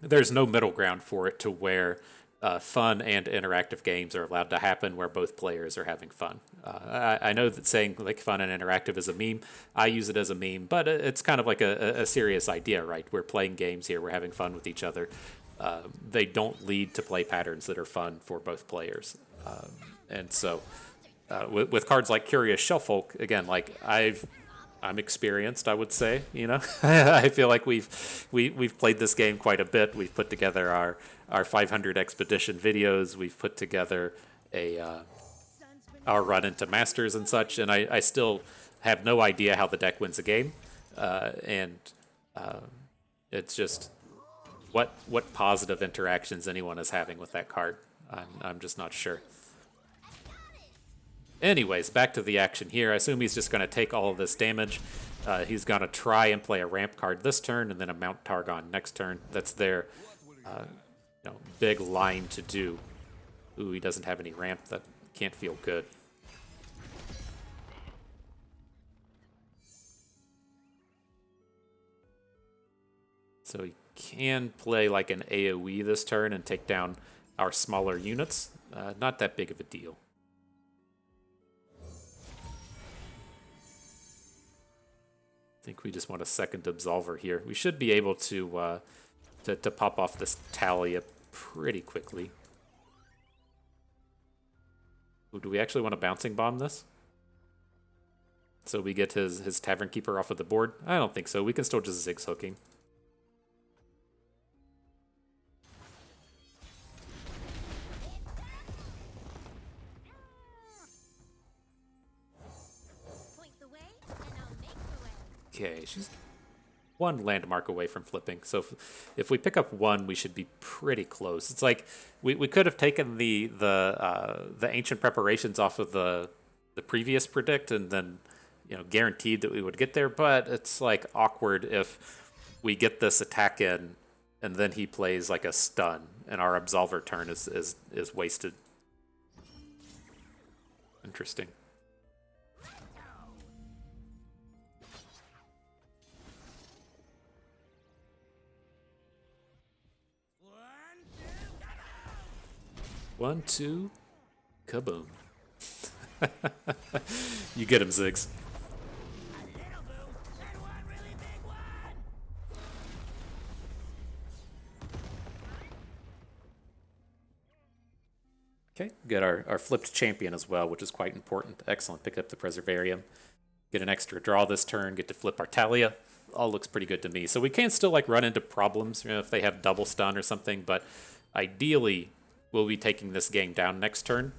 there's no middle ground for it to where fun and interactive games are allowed to happen where both players are having fun. I know that saying like fun and interactive is a meme. I use it as a meme, but it's kind of like a serious idea, right? We're playing games here. We're having fun with each other. They don't lead to play patterns that are fun for both players. And so with cards like Curious Shellfolk, again, like I'm experienced, I would say, you know. I feel like we've played this game quite a bit. We've put together our 500 expedition videos. We've put together our run into Masters and such, and I still have no idea how the deck wins a game. It's just what positive interactions anyone is having with that card. I'm just not sure. Anyways, back to the action here. I assume he's just going to take all of this damage. He's going to try and play a ramp card this turn and then a Mount Targon next turn. That's their big line to do. Ooh, he doesn't have any ramp. That can't feel good. So he can play like an AoE this turn and take down our smaller units. Not that big of a deal. I think we just want a second Absolver here. We should be able to pop off this Taliyah pretty quickly. Ooh, do we actually want to Bouncing Bomb this? So we get his Tavern Keeper off of the board? I don't think so. We can still just Ziggs hooking. Okay, she's one landmark away from flipping. So if we pick up one, we should be pretty close. It's like we could have taken the ancient preparations off of the previous predict and then guaranteed that we would get there, but it's like awkward if we get this attack in and then he plays like a stun and our absolver turn is wasted. Interesting. One, two, kaboom. You get him, Ziggs. Okay, get our flipped champion as well, which is quite important. Excellent, pick up the Preservarium. Get an extra draw this turn, get to flip our Taliyah. All looks pretty good to me. So we can still like run into problems, if they have double stun or something, but ideally we'll be taking this game down next turn.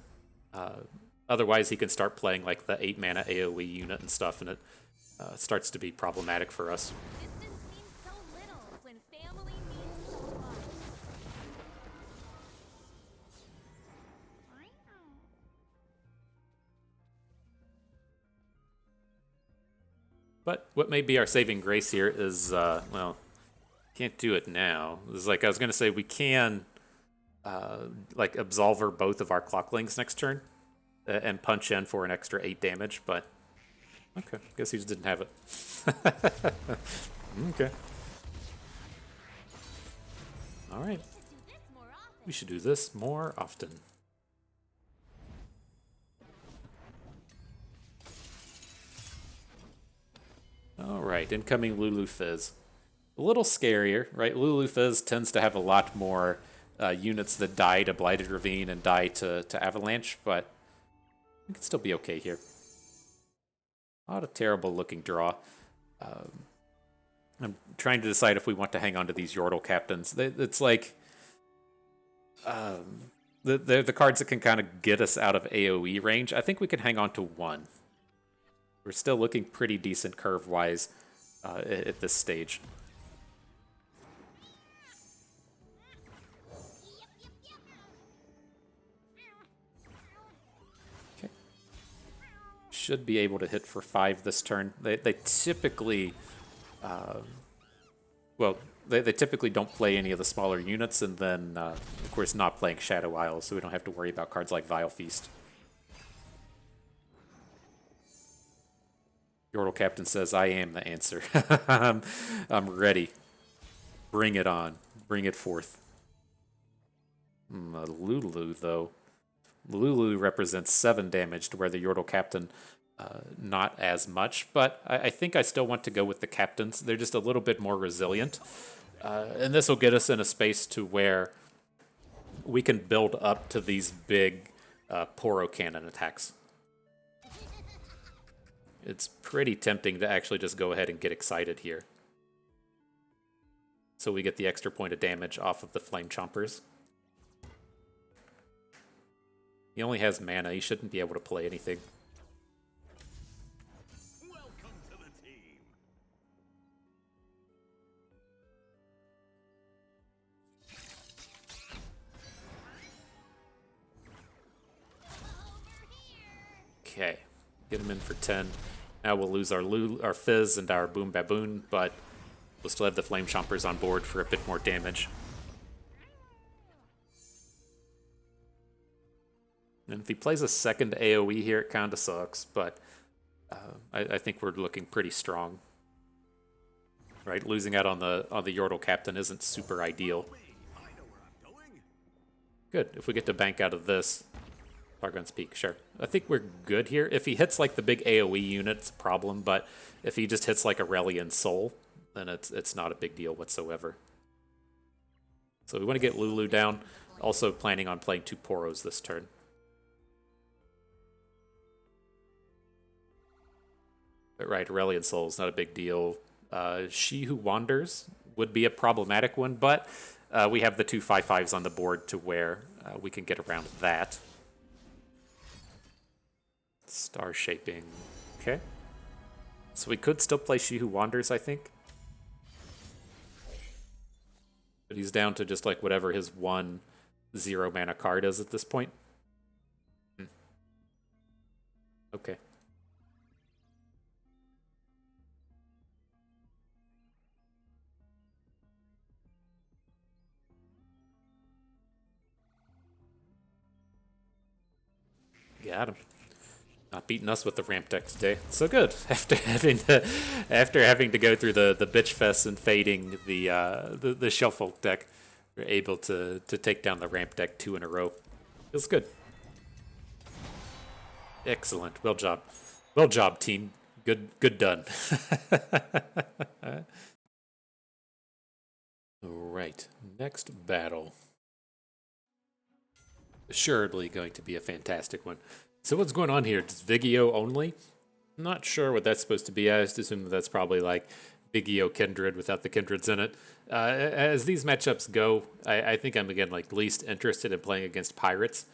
Otherwise he can start playing like the 8 mana AoE unit and stuff, and it starts to be problematic for us. Distance means so little when family means so much. But what may be our saving grace here is, well, can't do it now. It's like I was going to say, we can like absolver both of our clocklings next turn and punch in for an extra 8 damage, but okay, guess he just didn't have it. Okay. All right. We should do this more often. All right, incoming Lulu Fizz. A little scarier, right? Lulu Fizz tends to have a lot more units that die to Blighted Ravine and die to Avalanche, but we can still be okay here. Not a terrible looking draw. I'm trying to decide if we want to hang on to these Yordle captains. It's like they're the cards that can kind of get us out of AoE range. I think we can hang on to one. We're still looking pretty decent curve-wise at this stage. Okay. Should be able to hit for 5 this turn. They typically, well, they typically don't play any of the smaller units, and then, of course, not playing Shadow Isle, so we don't have to worry about cards like Vile Feast. Yordle Captain says, I am the answer. I'm ready. Bring it on. Bring it forth. Lulu, though. Lulu represents 7 damage, to where the Yordle Captain, not as much. But I think I still want to go with the Captains. They're just a little bit more resilient. And this will get us in a space to where we can build up to these big Poro Cannon attacks. It's pretty tempting to actually just go ahead and get excited here. So we get the extra point of damage off of the Flame Chompers. He only has mana, he shouldn't be able to play anything. Welcome to the team. Okay, get him in for 10. Now we'll lose our Fizz and our Boom Baboon, but we'll still have the Flame Chompers on board for a bit more damage. And if he plays a second AoE here, it kind of sucks, but I think we're looking pretty strong. Right, losing out on the Yordle Captain isn't super ideal. I know where I'm going. Good, if we get to bank out of this. Fargun's Peak, sure. I think we're good here. If he hits like the big AoE unit, it's a problem, but if he just hits like Aurelion Soul, then it's not a big deal whatsoever. So we want to get Lulu down. Also planning on playing 2 Poros this turn. But right, Aurelion Soul is not a big deal. She Who Wanders would be a problematic one, but we have the 2 5/5s on the board to where we can get around that. Star Shaping, okay. So we could still play She Who Wanders, I think. But he's down to just like whatever his 1/0 mana card is at this point. Okay. Got him. Not beating us with the ramp deck today. So good. After having to go through the bitch fest and fading the shuffle deck, we're able to take down the ramp deck 2 in a row. Feels good. Excellent. Well job. Well job, team. Good done. Alright. Next battle. Assuredly going to be a fantastic one. So what's going on here? Just Vigio only? I'm not sure what that's supposed to be. I just assume that's probably like Vigio Kindred without the Kindreds in it. As these matchups go, I think I'm again like least interested in playing against Pirates.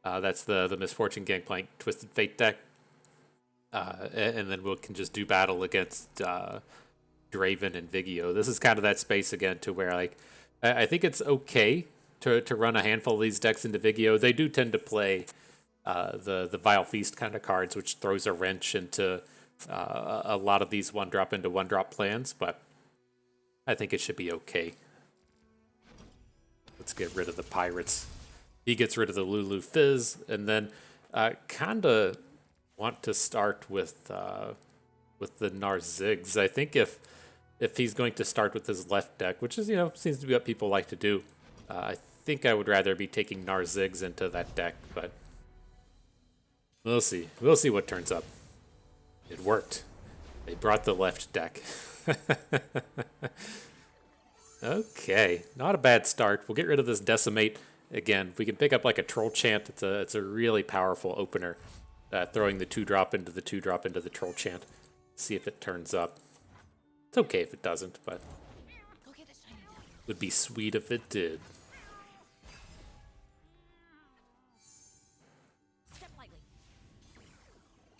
That's the Misfortune Gangplank Twisted Fate deck. And then we can just do battle against Draven and Vigio. This is kind of that space again to where like I think it's okay to run a handful of these decks into Vigio. They do tend to play the Vile Feast kind of cards, which throws a wrench into a lot of these 1-drop into 1-drop plans, but I think it should be okay. Let's get rid of the Pirates. He gets rid of the Lulu Fizz, and then kind of want to start with the Gnar Ziggs. I think if he's going to start with his left deck, which is, seems to be what people like to do, I think I would rather be taking Gnar Ziggs into that deck, but we'll see. We'll see what turns up. It worked. They brought the left deck. Okay, not a bad start. We'll get rid of this Decimate. Again, if we can pick up like a Troll Chant, it's a really powerful opener. Throwing the 2-drop into the 2-drop into the Troll Chant. See if it turns up. It's okay if it doesn't, but would be sweet if it did.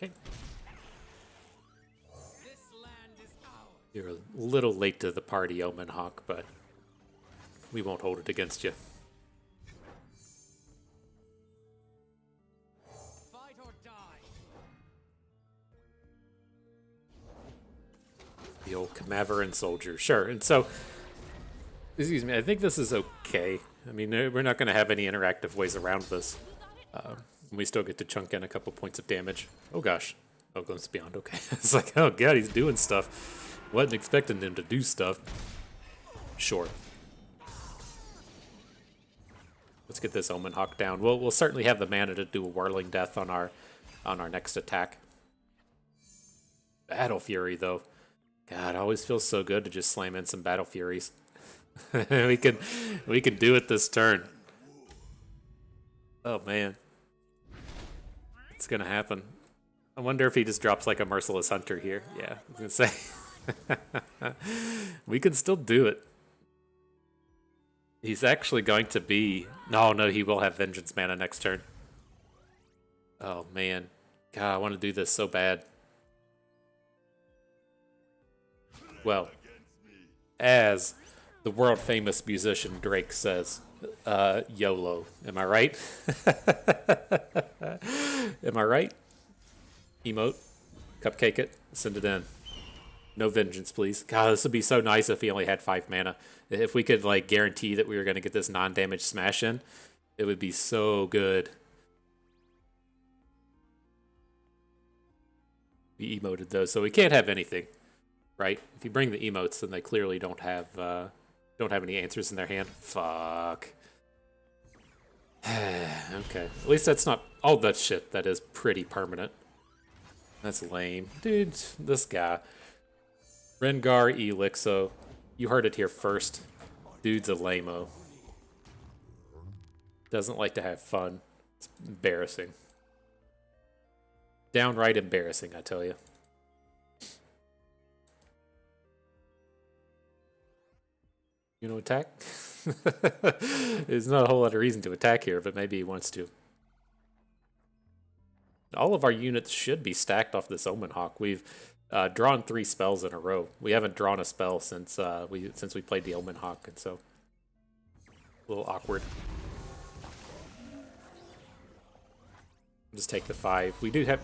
Okay. This land is ours. You're a little late to the party, Omen Hawk, but we won't hold it against you. Fight or die. The old Camaveran soldier. Sure. And so, excuse me, I think this is okay. I mean, we're not going to have any interactive ways around this. We still get to chunk in a couple points of damage. Oh gosh. Oh, Glimpse Beyond. Okay. It's like, oh god, he's doing stuff. Wasn't expecting him to do stuff. Sure. Let's get this Omen Hawk down. We'll certainly have the mana to do a Whirling Death on our next attack. Battle Fury, though. God, it always feels so good to just slam in some Battle Furies. we can do it this turn. Oh man. It's gonna happen. I wonder if he just drops like a Merciless Hunter here. Yeah, I was gonna say. We can still do it. He's actually going to be... No, he will have Vengeance mana next turn. Oh man. God, I want to do this so bad. Well, as the world famous musician Drake says, YOLO. Am I right? Am I right? Emote. Cupcake it. Send it in. No vengeance, please. God, this would be so nice if he only had 5 mana. If we could like guarantee that we were going to get this non-damage smash in, it would be so good. We emoted those, so we can't have anything, right? If you bring the emotes, then they clearly don't have any answers in their hand. Fuck. Okay. At least that's not all that shit. That is pretty permanent. That's lame. Dude, this guy. Rengar Elixo. You heard it here first. Dude's a lame-o. Doesn't like to have fun. It's embarrassing. Downright embarrassing, I tell you. You know, attack? There's not a whole lot of reason to attack here, but maybe he wants to. All of our units should be stacked off this Omen Hawk. We've drawn 3 spells in a row. We haven't drawn a spell since we played the Omen Hawk, and so a little awkward. Just take the 5. We do have.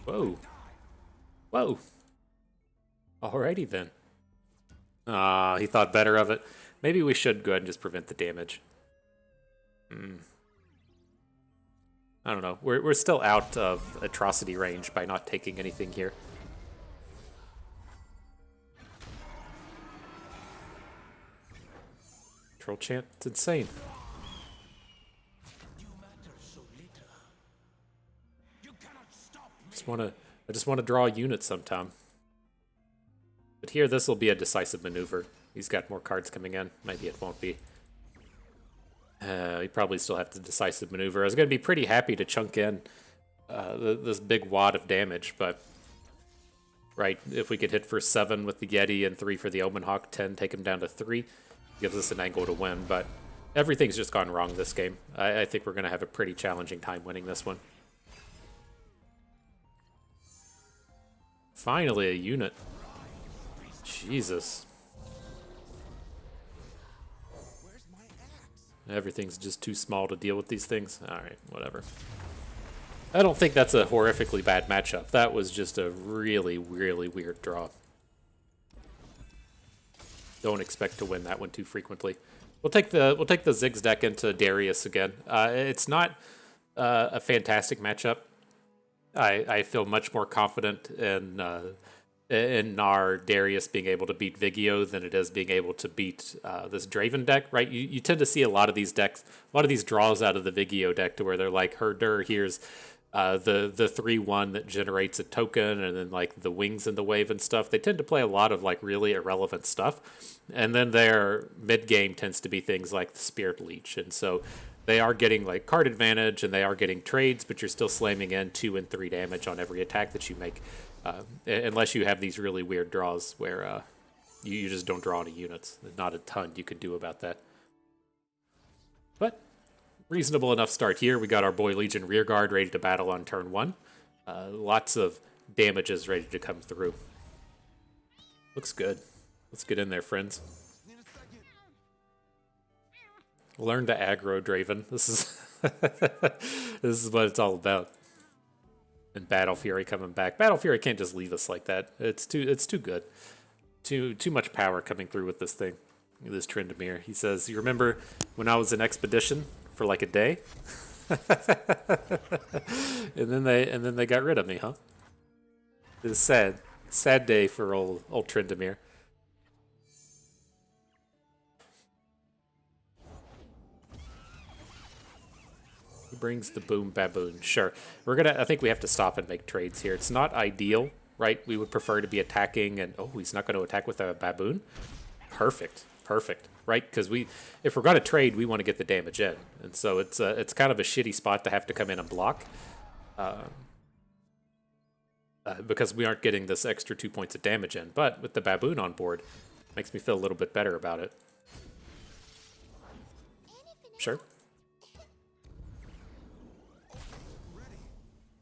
Whoa, whoa. Alrighty then. He thought better of it. Maybe we should go ahead and just prevent the damage. I don't know. We're still out of atrocity range by not taking anything here. Troll chant, it's insane. I just wanna draw a unit sometime. But here, this will be a decisive maneuver. He's got more cards coming in. Maybe it won't be. He probably still have to decisive maneuver. I was going to be pretty happy to chunk in this big wad of damage, but right, if we could hit for 7 with the Yeti and 3 for the Omen Hawk, 10, take him down to 3, gives us an angle to win. But everything's just gone wrong this game. I think we're going to have a pretty challenging time winning this one. Finally, a unit. Jesus. Everything's just too small to deal with these things. Alright, whatever. I don't think that's a horrifically bad matchup. That was just a really, really weird draw. Don't expect to win that one too frequently. We'll take the Ziggs deck into Darius again. It's not a fantastic matchup. I feel much more confident in Gnar Darius being able to beat Vigio than it is being able to beat this Draven deck, right? You tend to see a lot of these decks, a lot of these draws out of the Vigio deck to where they're like, Herder, here's the 3/1 that generates a token, and then like the wings in the wave and stuff. They tend to play a lot of like really irrelevant stuff. And then their mid game tends to be things like the Spirit Leech. And so they are getting like card advantage and they are getting trades, but you're still slamming in 2 and 3 damage on every attack that you make. Unless you have these really weird draws where you just don't draw any units. There's not a ton you could do about that. But reasonable enough start here. We got our boy Legion Rearguard ready to battle on turn 1. Lots of damages ready to come through. Looks good. Let's get in there, friends. Learn to aggro, Draven. This is this is what it's all about. And Battle Fury coming back. Battle Fury can't just leave us like that. It's too good. Too much power coming through with this thing. This Tryndamere. He says, "You remember when I was in Expedition for like a day?" and then they got rid of me, huh? It's sad. Sad day for old Tryndamere. Brings the Boom Baboon. Sure. I think we have to stop and make trades here. It's not ideal, right? We would prefer to be attacking and, oh, he's not going to attack with a Baboon? Perfect. Perfect. Right? Because if we're going to trade, we want to get the damage in. And so it's kind of a shitty spot to have to come in and block. Because we aren't getting this extra 2 points of damage in. But with the Baboon on board, makes me feel a little bit better about it. Sure.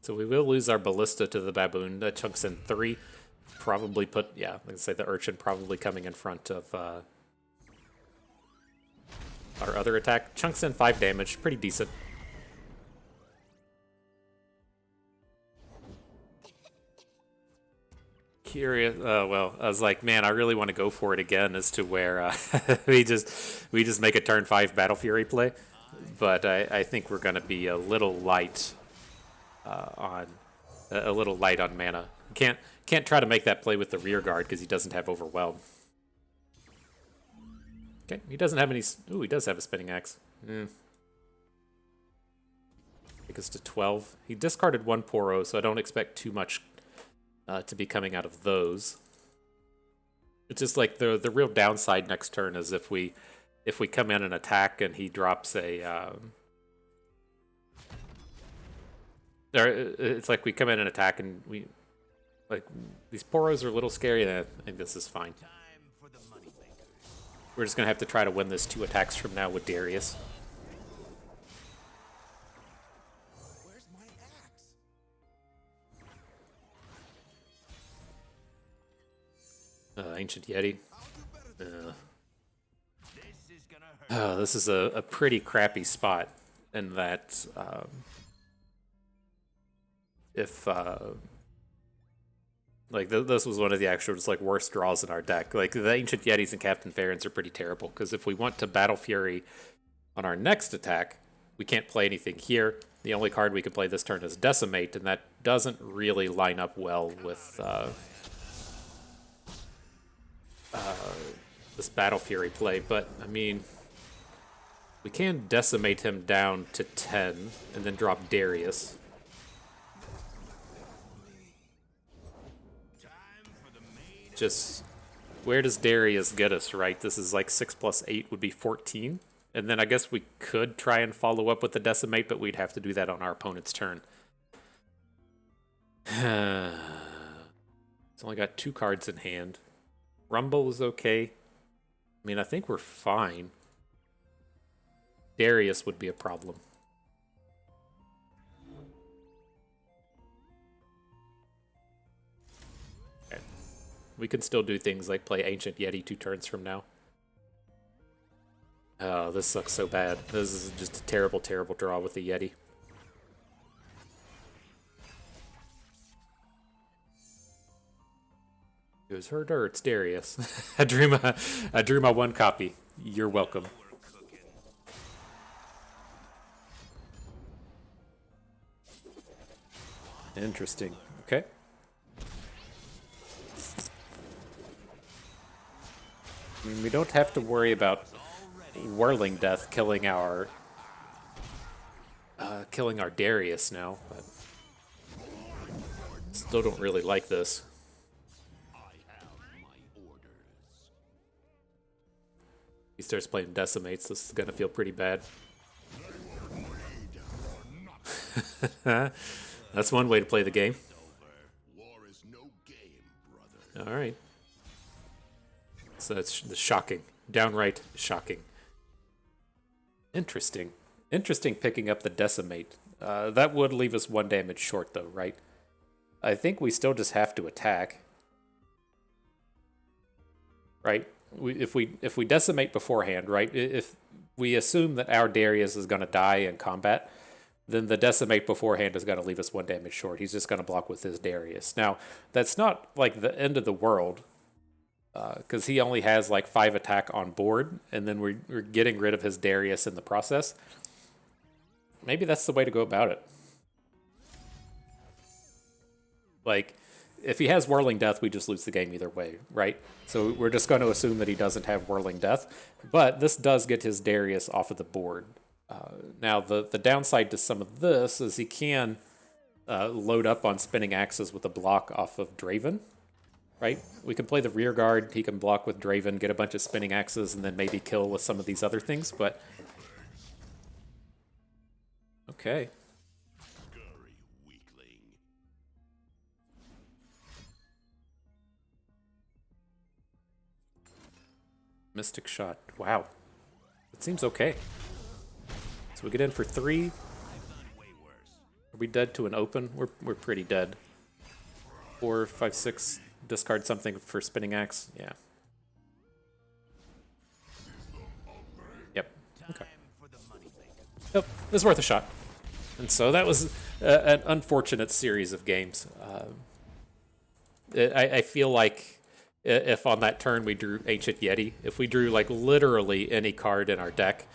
So we will lose our Ballista to the Baboon. That chunks in 3. Probably put, yeah, like I say, the Urchin probably coming in front of our other attack. Chunks in 5 damage. Pretty decent. Curious. Well, I was like, man, I really want to go for it again as to where we just make a turn 5 Battle Fury play. But I think we're going to be a little light on mana. Can't try to make that play with the rear guard because he doesn't have Overwhelm. Okay, he doesn't have any. Ooh, he does have a spinning axe. Take us to 12. He discarded 1 Poro, so I don't expect too much to be coming out of those. It's just like the real downside next turn is if we come in and attack and he drops a. It's like we come in and attack and these Poros are a little scary, and I think this is fine. We're just gonna have to try to win this 2 attacks from now with Darius. Where's my axe? Ancient Yeti. This is gonna hurt. Oh, this is a pretty crappy spot in that if like this was one of the actual just like worst draws in our deck. Like the Ancient Yetis and Captain Farron's are pretty terrible because if we want to Battle Fury on our next attack, we can't play anything here. The only card we can play this turn is Decimate, and that doesn't really line up well with this Battle Fury play. But I mean, we can Decimate him down to 10 and then drop Darius. Just, where does Darius get us, right? This is like 6 plus 8 would be 14. And then I guess we could try and follow up with the Decimate, but we'd have to do that on our opponent's turn. It's only got 2 cards in hand. Rumble is okay. I mean, I think we're fine. Darius would be a problem. Okay. We can still do things like play Ancient Yeti 2 turns from now. Oh, this sucks so bad. This is just a terrible, terrible draw with the Yeti. It was her or it's Darius. I drew my 1 copy. You're welcome. Interesting. Okay. I mean, we don't have to worry about Whirling Death killing our Darius now, but still don't really like this. He starts playing Decimates. This is gonna feel pretty bad. That's one way to play the game. War is no game, brother. All right. So that's shocking, downright shocking. Interesting. Interesting picking up the Decimate. That would leave us 1 damage short though, right? I think we still just have to attack. Right? If we Decimate beforehand, right? If we assume that our Darius is going to die in combat, then the Decimate beforehand is going to leave us 1 damage short. He's just going to block with his Darius. Now, that's not like the end of the world, because he only has like 5 attack on board, and then we're getting rid of his Darius in the process. Maybe that's the way to go about it. Like, if he has Whirling Death, we just lose the game either way, right? So we're just going to assume that he doesn't have Whirling Death, but this does get his Darius off of the board. Now, the downside to some of this is he can load up on Spinning Axes with a block off of Draven, right? We can play the rear guard, he can block with Draven, get a bunch of Spinning Axes, and then maybe kill with some of these other things, but... Okay. Scurry weakling. Mystic Shot. Wow. It seems okay. So we get in for 3. Are we dead to an open? We're pretty dead. 4, 5, 6. Discard something for Spinning Axe. Yeah. Yep. Okay. Yep. It was worth a shot. And so that was an unfortunate series of games. I feel like if on that turn we drew Ancient Yeti, if we drew like literally any card in our deck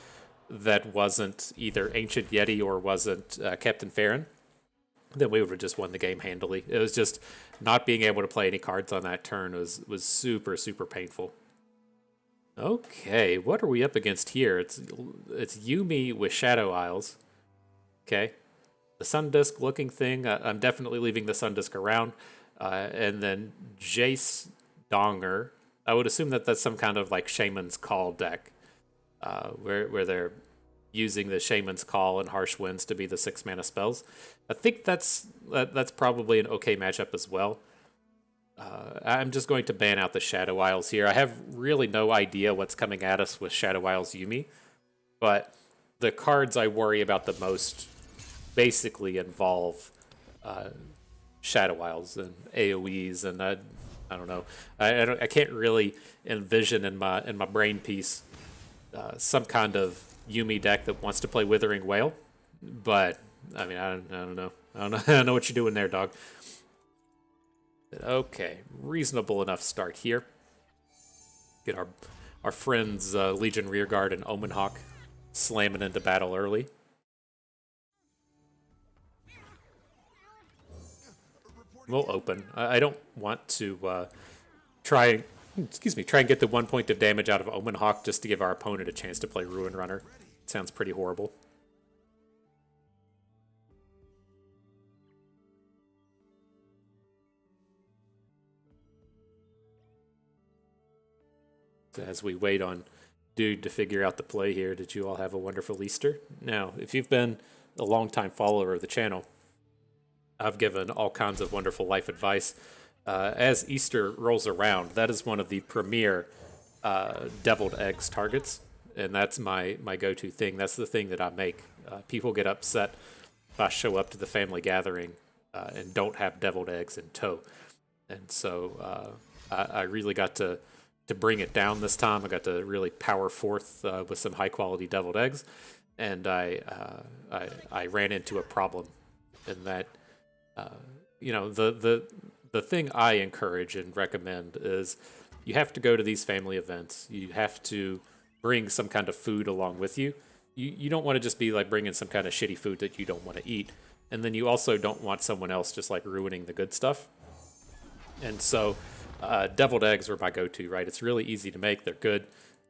that wasn't either Ancient Yeti or wasn't Captain Farron, then we would have just won the game handily. It was just not being able to play any cards on that turn was super, super painful. Okay, what are we up against here? It's Yuumi with Shadow Isles. Okay, the Sun Disk looking thing. I'm definitely leaving the Sun Disk around. And then Jace Donger. I would assume that that's some kind of like Shaman's Call deck, where they're using the Shaman's Call and Harsh Winds to be the 6 mana spells. I think that's probably an okay matchup as well. I'm just going to ban out the Shadow Isles here. I have really no idea what's coming at us with Shadow Isles Yuumi, but the cards I worry about the most basically involve Shadow Isles and AoEs, and I don't know. I can't really envision in my brain piece some kind of Yuumi deck that wants to play Withering Wail. But I mean, I don't know. I don't know what you're doing there, dog. But okay, reasonable enough start here. Get our friends Legion Rearguard and Omen Hawk slamming into battle early. We'll open. I don't want to try and get the 1 point of damage out of Omen Hawk just to give our opponent a chance to play Ruin Runner. Sounds pretty horrible. So as we wait on Dude to figure out the play here, did you all have a wonderful Easter? Now, if you've been a long-time follower of the channel, I've given all kinds of wonderful life advice. As Easter rolls around, that is one of the premier deviled eggs targets, and that's my go-to thing. That's the thing that I make. People get upset if I show up to the family gathering and don't have deviled eggs in tow. And so I really got to bring it down this time. I got to really power forth with some high-quality deviled eggs, and I ran into a problem in that, you know, the thing I encourage and recommend is you have to go to these family events. You have to bring some kind of food along with you. You don't want to just be like bringing some kind of shitty food that you don't want to eat. And then you also don't want someone else just like ruining the good stuff. And so deviled eggs were my go-to, right? It's really easy to make. They're good.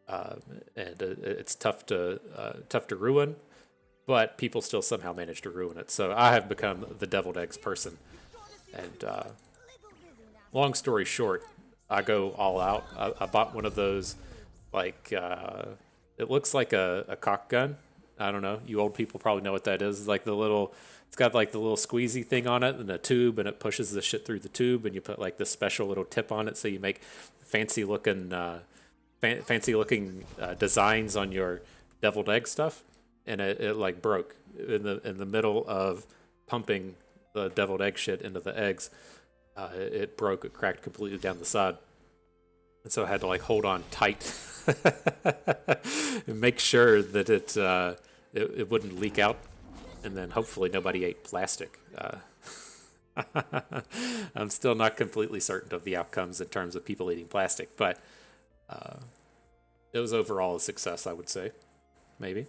And it's tough to ruin, but people still somehow manage to ruin it. So I have become the deviled eggs person. And long story short, I go all out. I bought one of those, like, it looks like a cock gun. I don't know. You old people probably know what that is. It's like it's got like the little squeezy thing on it and a tube, and it pushes the shit through the tube, and you put like this special little tip on it, so you make fancy looking designs on your deviled egg stuff. And it like broke in the middle of pumping the deviled egg shit into the eggs. It broke. It cracked completely down the side, and so I had to like hold on tight and make sure that it wouldn't leak out, and then hopefully nobody ate plastic. I'm still not completely certain of the outcomes in terms of people eating plastic, but it was overall a success, I would say, maybe.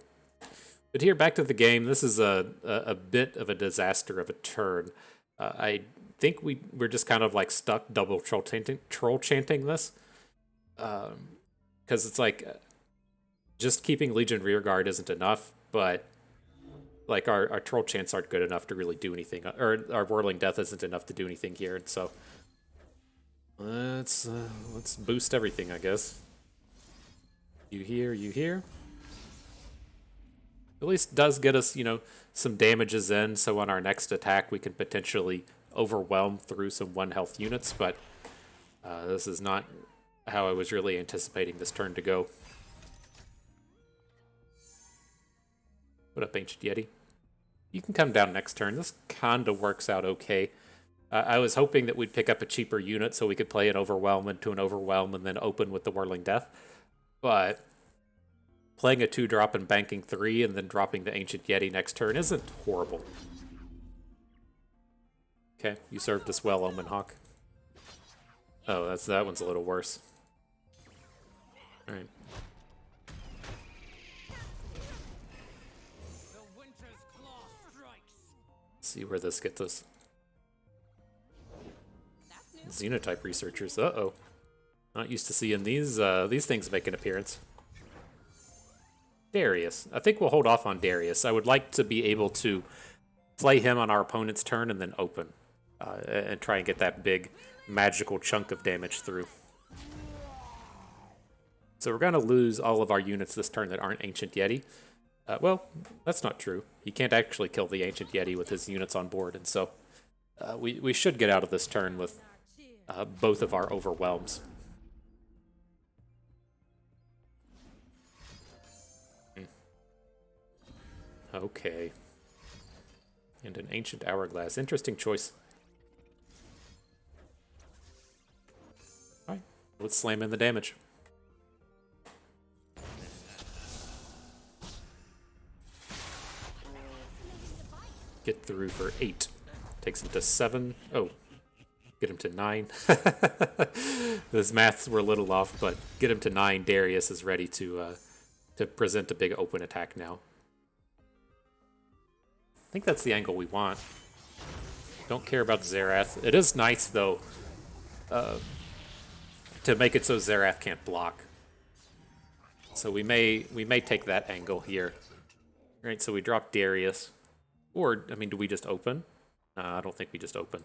But here, back to the game. This is a bit of a disaster of a turn. I think we're just kind of like stuck double troll chanting this. Because it's like just keeping Legion Rearguard isn't enough, but like our troll chants aren't good enough to really do anything, or our Whirling Death isn't enough to do anything here, and so let's boost everything, I guess. You hear. At least does get us, you know, some damages in, so on our next attack we can potentially overwhelm through some 1 health units, but this is not how I was really anticipating this turn to go. What up, Ancient Yeti? You can come down next turn. This kinda works out okay. I was hoping that we'd pick up a cheaper unit so we could play an Overwhelm into an Overwhelm and then open with the Whirling Death, but playing a 2-drop and banking 3 and then dropping the Ancient Yeti next turn isn't horrible. Okay, you served us well, Omen Hawk. Oh, that one's a little worse. Alright. The winter's claw strikes. See where this gets us. Xenotype researchers. Uh-oh. Not used to seeing these things make an appearance. Darius. I think we'll hold off on Darius. I would like to be able to play him on our opponent's turn and then open. And try and get that big magical chunk of damage through. So we're going to lose all of our units this turn that aren't Ancient Yeti. Well, that's not true. He can't actually kill the Ancient Yeti with his units on board, and so we should get out of this turn with both of our Overwhelms. Okay. And an Ancient Hourglass. Interesting choice. Let's slam in the damage. Get through for 8. Takes him to 7. Oh, get him to 9. Those maths were a little off, but get him to 9. Darius is ready to present a big open attack now. I think that's the angle we want. Don't care about Xerath. It is nice, though, to make it so Xerath can't block. So we may take that angle here. All right, so we drop Darius. Or, I mean, do we just open? I don't think we just open.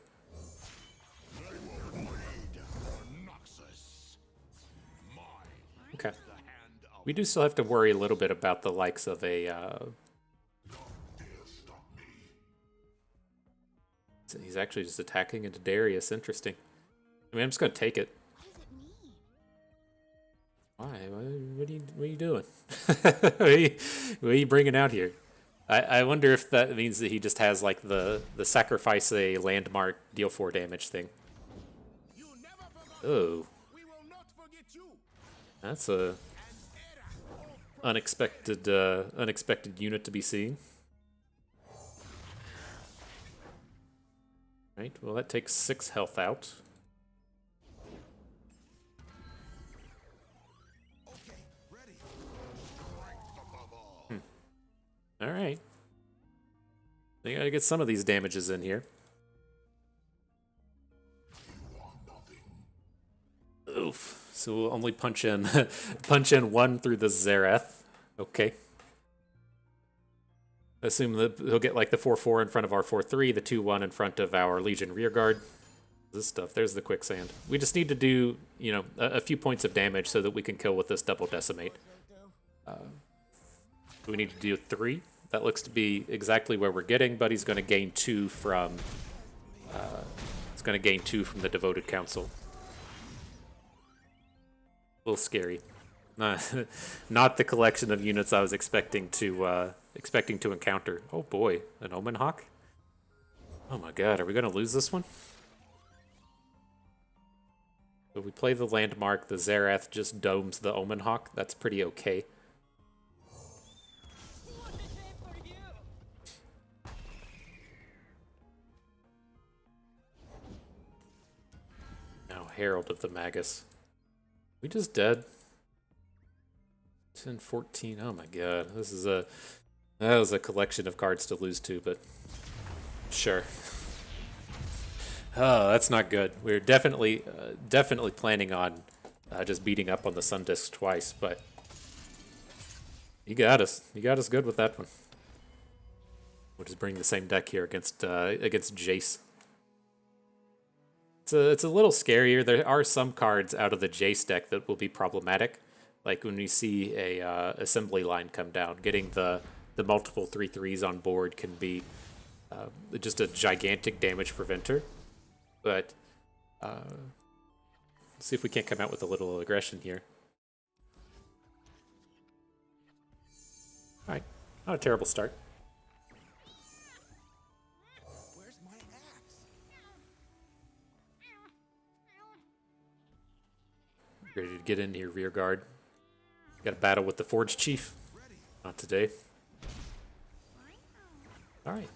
Okay. We do still have to worry a little bit about the likes of a... So he's actually just attacking into Darius. Interesting. I mean, I'm just going to take it. Why? What are you doing? what are you bringing out here? I wonder if that means that he just has like the sacrifice a landmark, deal 4 damage thing. Oh. That's a unexpected unit to be seen. Right, well that takes 6 health out. Alright. I gotta get some of these damages in here. Oof. So we'll only punch in 1 through the Xerath. Okay. Assume that he'll get like the 4-4 in front of our 4-3, the 2-1 in front of our Legion rearguard. This stuff, there's the quicksand. We just need to do, you know, a few points of damage so that we can kill with this double decimate. We need to do 3. That looks to be exactly where we're getting, but he's going to gain 2 from. He's going to gain 2 from the Devoted Council. A little scary. Not the collection of units I was expecting to encounter. Oh boy, an Omen Hawk. Oh my god, are we going to lose this one? If we play the landmark, the Xerath just domes the Omen Hawk. That's pretty okay. Herald of the Magus. We just dead. 10, 14. Oh my god. That was a collection of cards to lose to, but sure. Oh, that's not good. We're definitely planning on just beating up on the Sun Disc twice, but you got us. You got us good with that one. We'll just bring the same deck here against Jace. It's a little scarier. There are some cards out of the Jace deck that will be problematic. Like when we see a assembly line come down, getting the multiple 3/3s on board can be just a gigantic damage preventer. But let's see if we can't come out with a little aggression here. All right, not a terrible start. Ready to get in here, rear guard. Got a battle with the Forge Chief. Not today. Alright.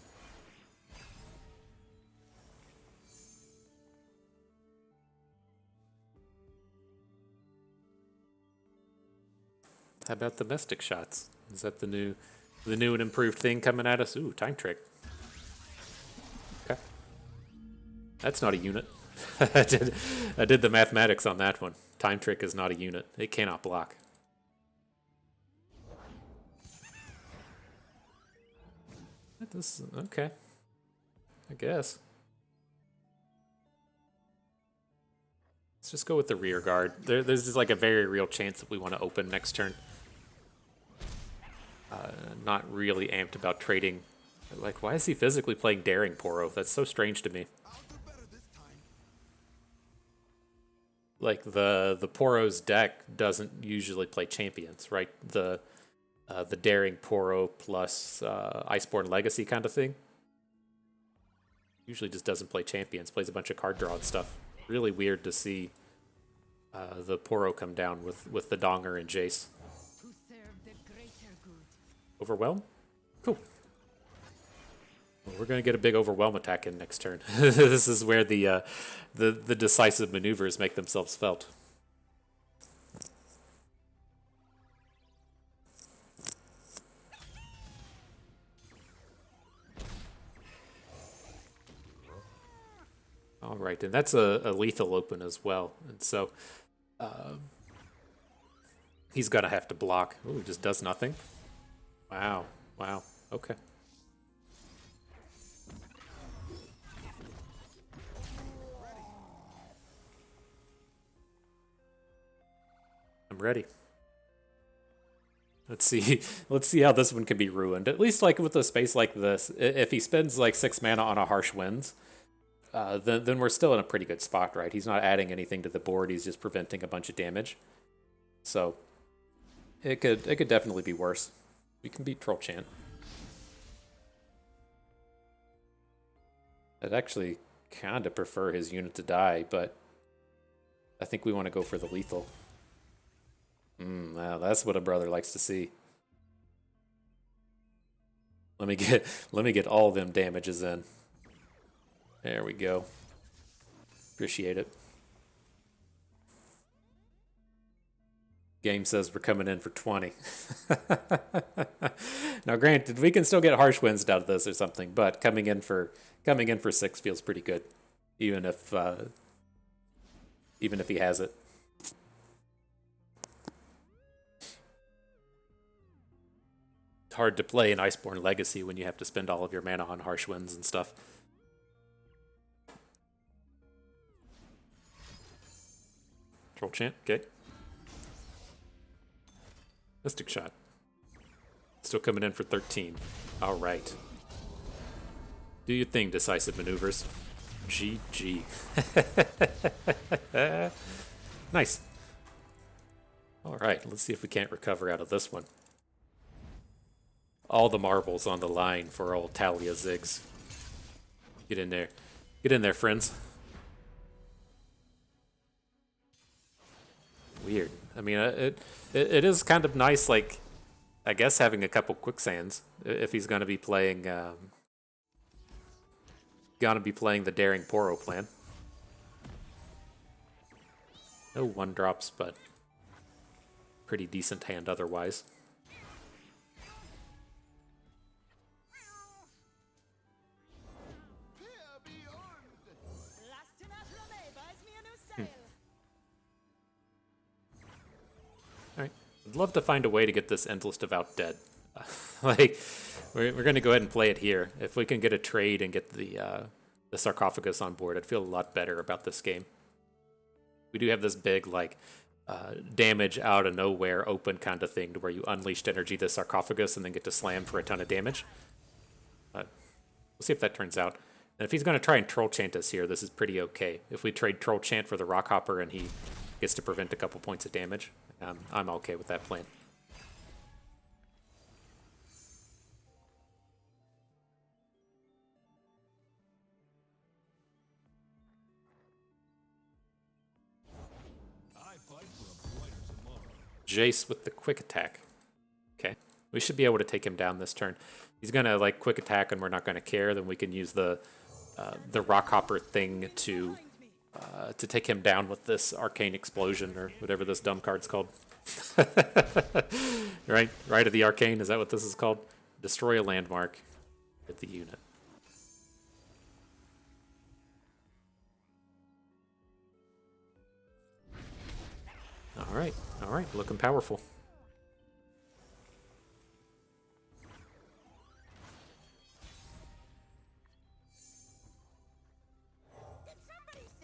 How about the Mystic Shots? Is that the new and improved thing coming at us? Ooh, Time Trick. Okay. That's not a unit. I did the mathematics on that one. Time Trick is not a unit. It cannot block. This okay. I guess. Let's just go with the rear guard. There's just like a very real chance that we want to open next turn. Not really amped about trading. Like, why is he physically playing Daring Poro? That's so strange to me. Like the Poro's deck doesn't usually play champions, right? The Daring Poro plus Iceborne Legacy kind of thing. Usually just doesn't play champions, plays a bunch of card draw and stuff. Really weird to see the Poro come down with the Donger and Jace. To serve the greater good. Overwhelm? Cool. Well, we're going to get a big Overwhelm attack in next turn. This is where the decisive maneuvers make themselves felt. All right, and that's a lethal open as well. And so he's going to have to block. Ooh, he just does nothing. Wow. Wow. Okay. I'm ready. Let's see. Let's see how this one can be ruined. At least like with a space like this, if he spends like 6 mana on a Harsh Winds, then we're still in a pretty good spot, right? He's not adding anything to the board. He's just preventing a bunch of damage. So it could definitely be worse. We can beat Troll Chant. I'd actually kind of prefer his unit to die, but I think we want to go for the lethal. Wow, that's what a brother likes to see. Let me get all them damages in. There we go. Appreciate it. Game says we're coming in for 20. Now, granted, we can still get Harsh Winds out of this or something, but coming in for 6 feels pretty good, even if he has it. It's hard to play an Iceborne Legacy when you have to spend all of your mana on Harsh Winds and stuff. Troll Chant, okay. Mystic Shot. Still coming in for 13. All right. Do your thing, decisive maneuvers. GG. Nice. All right, let's see if we can't recover out of this one. All the marbles on the line for old Taliyah Ziggs. Get in there. Get in there, friends. Weird. I mean, it is kind of nice, like, I guess having a couple quicksands if he's going to be playing the Daring Poro plan. No 1-drops, but pretty decent hand otherwise. I'd love to find a way to get this Endless Devout dead. Like, we're going to go ahead and play it here. If we can get a trade and get the sarcophagus on board, I'd feel a lot better about this game. We do have this big, like, damage out of nowhere open kind of thing to where you unleashed energy the sarcophagus and then get to slam for a ton of damage. But we'll see if that turns out. And if he's going to try and Troll Chant us here, this is pretty okay. If we trade Troll Chant for the Rockhopper and he gets to prevent a couple points of damage, I'm okay with that plan. Jace with the quick attack. Okay, we should be able to take him down this turn. He's gonna like quick attack, and we're not gonna care. Then we can use the Rockhopper thing to take him down with this Arcane Explosion or whatever this dumb card's called. Right of the Arcane, is that what this is called? Destroy a landmark with the unit. All right, looking powerful.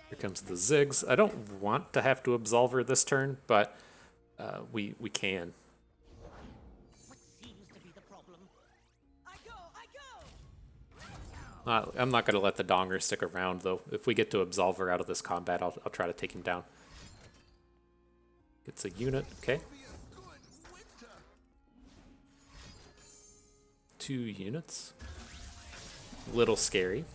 Here comes the Ziggs. I don't want to have to Absolver this turn, but we can. What seems to be the problem? I go! I'm not going to let the Donger stick around, though. If we get to Absolver out of this combat, I'll try to take him down. It's a unit, okay. 2 units. Little scary.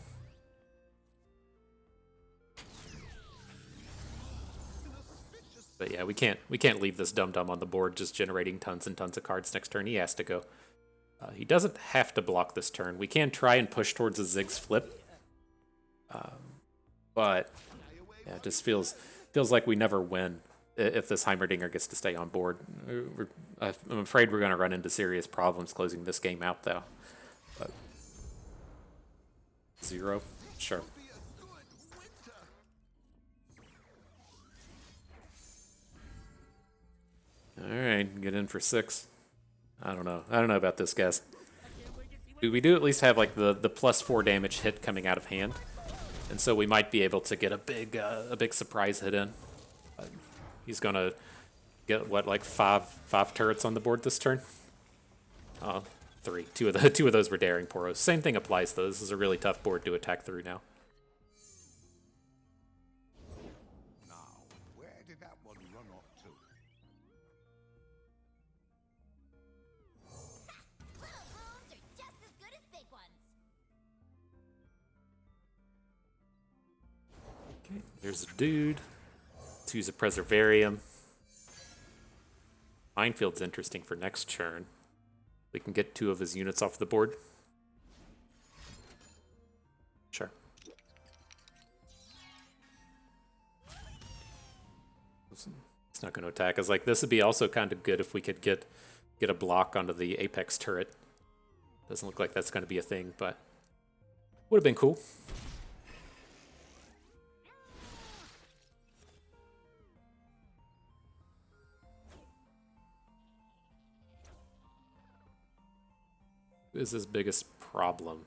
But yeah, we can't leave this dum-dum on the board just generating tons and tons of cards next turn. He has to go. He doesn't have to block this turn. We can try and push towards a Ziggs flip. But yeah, it just feels like we never win if this Heimerdinger gets to stay on board. I'm afraid we're going to run into serious problems closing this game out, though. But 0? Sure. Alright, get in for 6. I don't know. I don't know about this, guys. We do at least have like the +4 damage hit coming out of hand. And so we might be able to get a big surprise hit in. He's gonna get what, like five turrets on the board this turn? 3. Two of those were Daring Poros. Same thing applies though. This is a really tough board to attack through now. Now, where did that one run off to? Little rooms are just as good as big ones. Okay, there's a dude. Let's use a Preservarium. Minefield's interesting for next turn. We can get 2 of his units off the board. Sure. It's not going to attack us. Like, this would be also kind of good if we could get a block onto the Apex turret. Doesn't look like that's going to be a thing, but would have been cool. Is his biggest problem?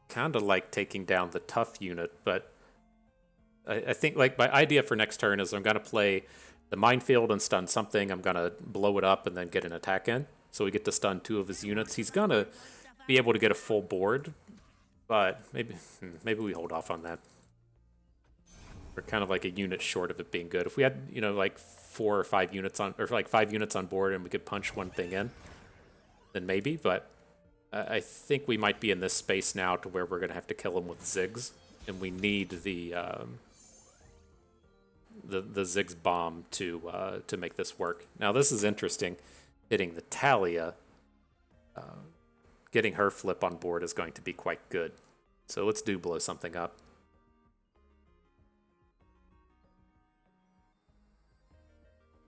Kind of like taking down the tough unit, but I think like my idea for next turn is I'm going to play the minefield and stun something. I'm going to blow it up and then get an attack in. So we get to stun 2 of his units. He's going to be able to get a full board, but maybe we hold off on that. We're kind of like a unit short of it being good. If we had, you know, like 4 or 5 units on, or like 5 units on board and we could punch one thing in, then maybe, but I think we might be in this space now to where we're going to have to kill him with Ziggs, and we need the Ziggs bomb to make this work. Now this is interesting. Hitting the Taliyah, getting her flip on board is going to be quite good. So let's do blow something up.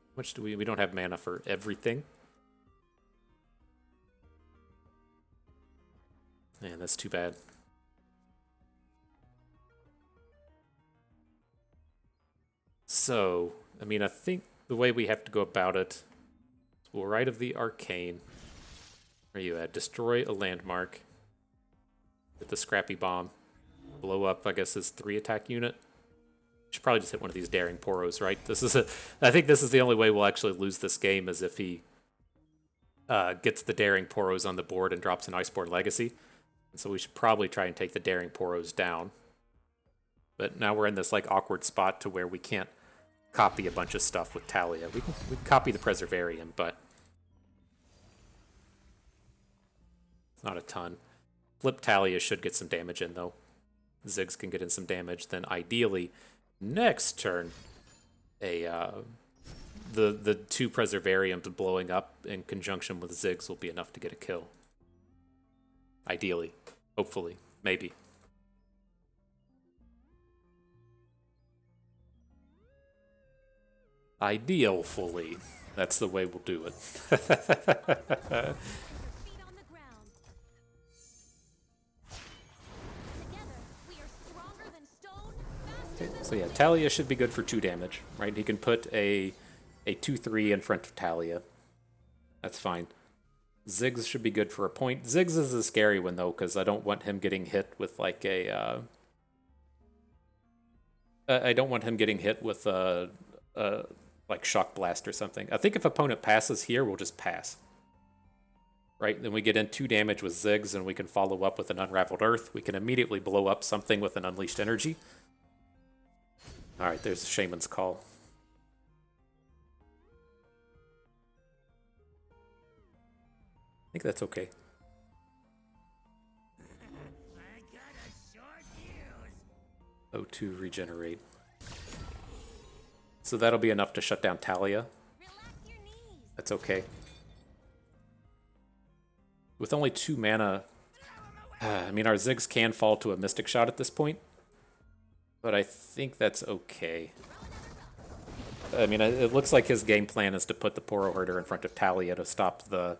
How much do we don't have mana for everything. Man, that's too bad. So, I mean, I think the way we have to go about it is we'll Rite of the Arcane. Where are you at? Destroy a landmark. Get the Scrappy Bomb. Blow up, I guess, his 3 attack unit. Should probably just hit one of these Daring Poros, right? I think this is the only way we'll actually lose this game, is if he gets the Daring Poros on the board and drops an Iceborne Legacy. So we should probably try and take the Daring Poros down. But now we're in this like awkward spot to where we can't copy a bunch of stuff with Taliyah. We can copy the Preservarium, but it's not a ton. Flip Taliyah should get some damage in though. Ziggs can get in some damage. Then ideally, next turn, the 2 Preservariums blowing up in conjunction with Ziggs will be enough to get a kill. Ideally. Hopefully. Maybe. Ideal-fully. That's the way we'll do it. Feet on the ground. Together, we are stronger than stone, faster than So yeah, Taliyah should be good for 2 damage, right? He can put a 2/3 in front of Taliyah. That's fine. Ziggs should be good for a point. Ziggs is a scary one, though, because I don't want him getting hit with, like, I don't want him getting hit with, like, Shock Blast or something. I think if opponent passes here, we'll just pass. Right? Then we get in 2 damage with Ziggs, and we can follow up with an Unraveled Earth. We can immediately blow up something with an Unleashed Energy. Alright, there's a Shaman's Call. I think that's okay. I got a short fuse. O2 regenerate. So that'll be enough to shut down Taliyah. Relax your knees. That's okay. With only 2 mana, I mean, our Ziggs can fall to a Mystic Shot at this point, but I think that's okay. I mean, it looks like his game plan is to put the Poro Herder in front of Taliyah to stop the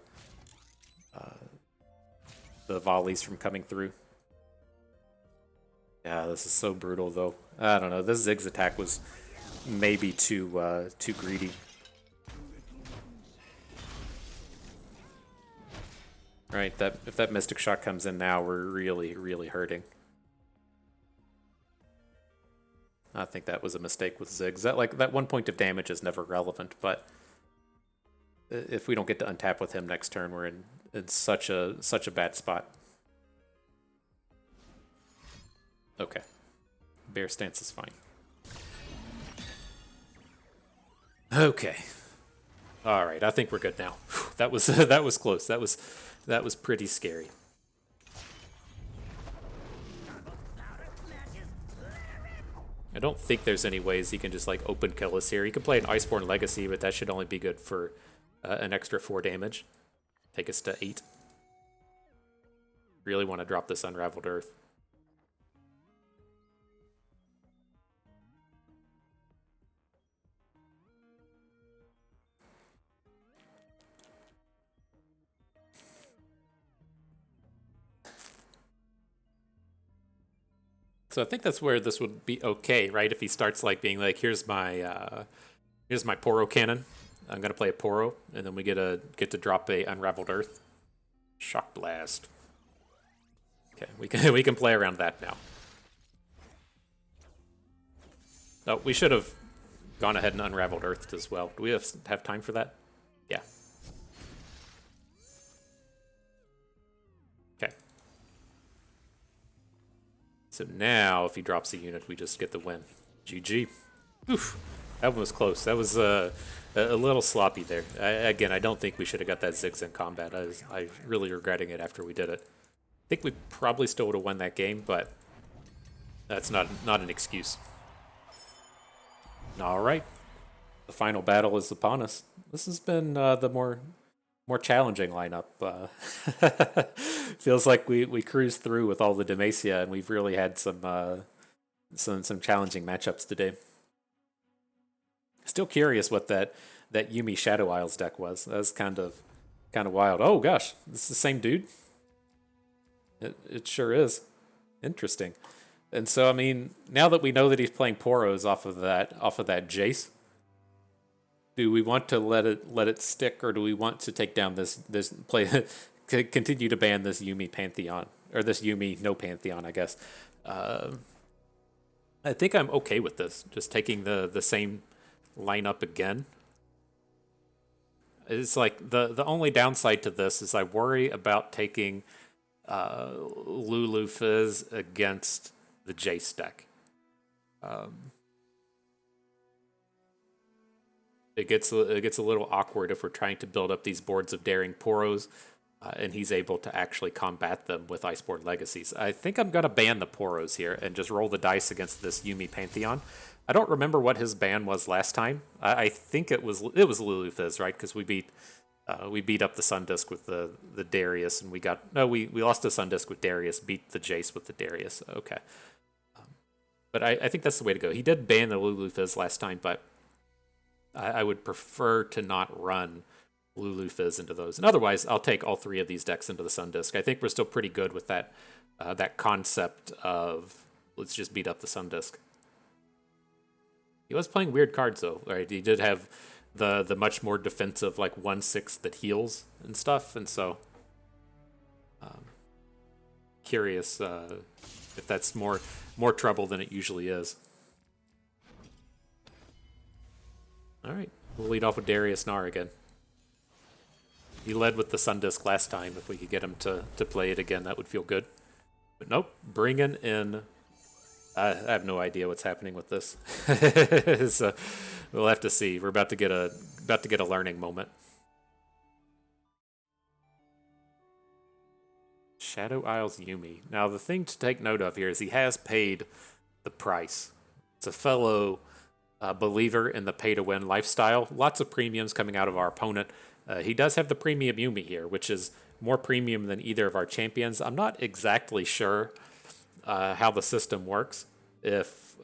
volleys from coming through. Yeah, this is so brutal, though. I don't know. This Ziggs attack was maybe too greedy. Right, if that Mystic Shot comes in now, we're really, really hurting. I think that was a mistake with Ziggs. That 1 point of damage is never relevant, but if we don't get to untap with him next turn, we're in such a bad spot. Okay. Bear stance is fine. Okay. All right, I think we're good now. That was close. That was pretty scary. I don't think there's any ways he can just like open kill us here. He could play an Iceborne Legacy, but that should only be good for an extra 4 damage. Take us to 8. Really want to drop this Unraveled Earth. So I think that's where this would be okay, right? If he starts like being like, here's my Poro cannon. I'm gonna play a Poro, and then we get to drop a Unraveled Earth. Shock Blast. Okay, we can play around that now. Oh, we should have gone ahead and Unraveled Earthed as well. Do we have time for that? Yeah. Okay. So now, if he drops a unit, we just get the win. GG. Oof. That one was close. That was a little sloppy there. Again, I don't think we should have got that Ziggs in combat. I'm really regretting it after we did it. I think we probably still would have won that game, but that's not an excuse. All right. The final battle is upon us. This has been the more challenging lineup. Feels like we cruised through with all the Demacia, and we've really had some challenging matchups today. Still curious what that Yuumi Shadow Isles deck was. That was kind of wild. Oh gosh, this is the same dude. It sure is. Interesting. And so I mean, now that we know that he's playing Poros off of that Jace, do we want to let it stick, or do we want to take down this play continue to ban this Yuumi Pantheon, or this Yuumi no Pantheon, I guess. I think I'm okay with this, just taking the same lineup again. It's like the only downside to this is I worry about taking Lulu Fizz against the Jace deck. It gets a little awkward if we're trying to build up these boards of Daring Poros, and he's able to actually combat them with Iceborne Legacies. I think I'm gonna ban the Poros here and just roll the dice against this Yuumi Pantheon. I don't remember what his ban was last time. I think it was Lulu Fizz, right? Because we beat up the Sundisk with the Darius, and we lost the Sundisk with Darius, beat the Jace with the Darius. Okay, but I think that's the way to go. He did ban the Lulu Fizz last time, but I would prefer to not run Lulu Fizz into those. And otherwise, I'll take all 3 of these decks into the Sundisk. I think we're still pretty good with that concept of let's just beat up the Sundisk. He was playing weird cards though, right? He did have the much more defensive like 1/6 that heals and stuff, and so curious if that's more trouble than it usually is. All right, we'll lead off with Darius Gnar again. He led with the Sundisk last time. If we could get him to play it again, that would feel good. But nope, bringing in. I have no idea what's happening with this. So we'll have to see. We're about to get a learning moment. Shadow Isles Yuumi. Now the thing to take note of here is he has paid the price. It's a fellow a believer in the pay-to-win lifestyle. Lots of premiums coming out of our opponent. He does have the premium Yumi here, which is more premium than either of our champions. I'm not exactly sure how the system works, if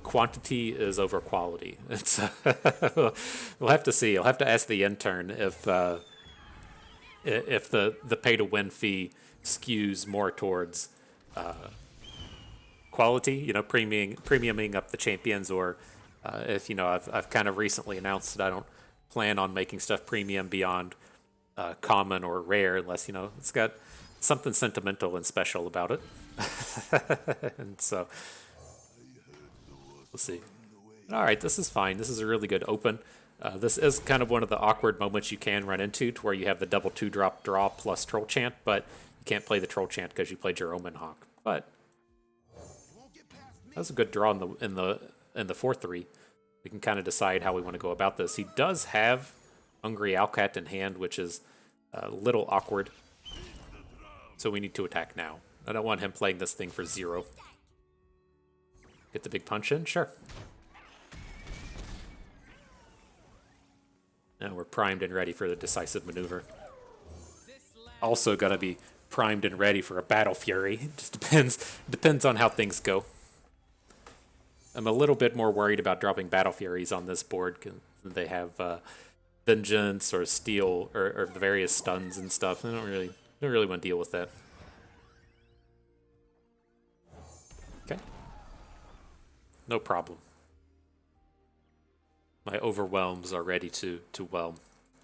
quantity is over quality. It's, we'll have to see. I'll have to ask the intern if the pay-to-win fee skews more towards quality, you know, premiuming up the champions, or if, you know, I've kind of recently announced that I don't plan on making stuff premium beyond common or rare, unless, you know, it's got something sentimental and special about it. And so we'll see. All right, this is fine. This is a really good open. This is kind of one of the awkward moments you can run into, to where you have the double 2-drop draw plus Troll Chant, but you can't play the Troll Chant because you played your Omen Hawk. But that was a good draw in the 4-3. We can kind of decide how we want to go about this. He does have Hungry Owlcat in hand, which is a little awkward. So we need to attack now. I don't want him playing this thing for 0. Get the big punch in? Sure. Now we're primed and ready for the decisive maneuver. Also gonna be primed and ready for a Battle Fury. It just depends on how things go. I'm a little bit more worried about dropping Battle Furies on this board, because they have Vengeance or Steel or the various stuns and stuff. I don't really want to deal with that. Okay. No problem. My overwhelms are ready to whelm.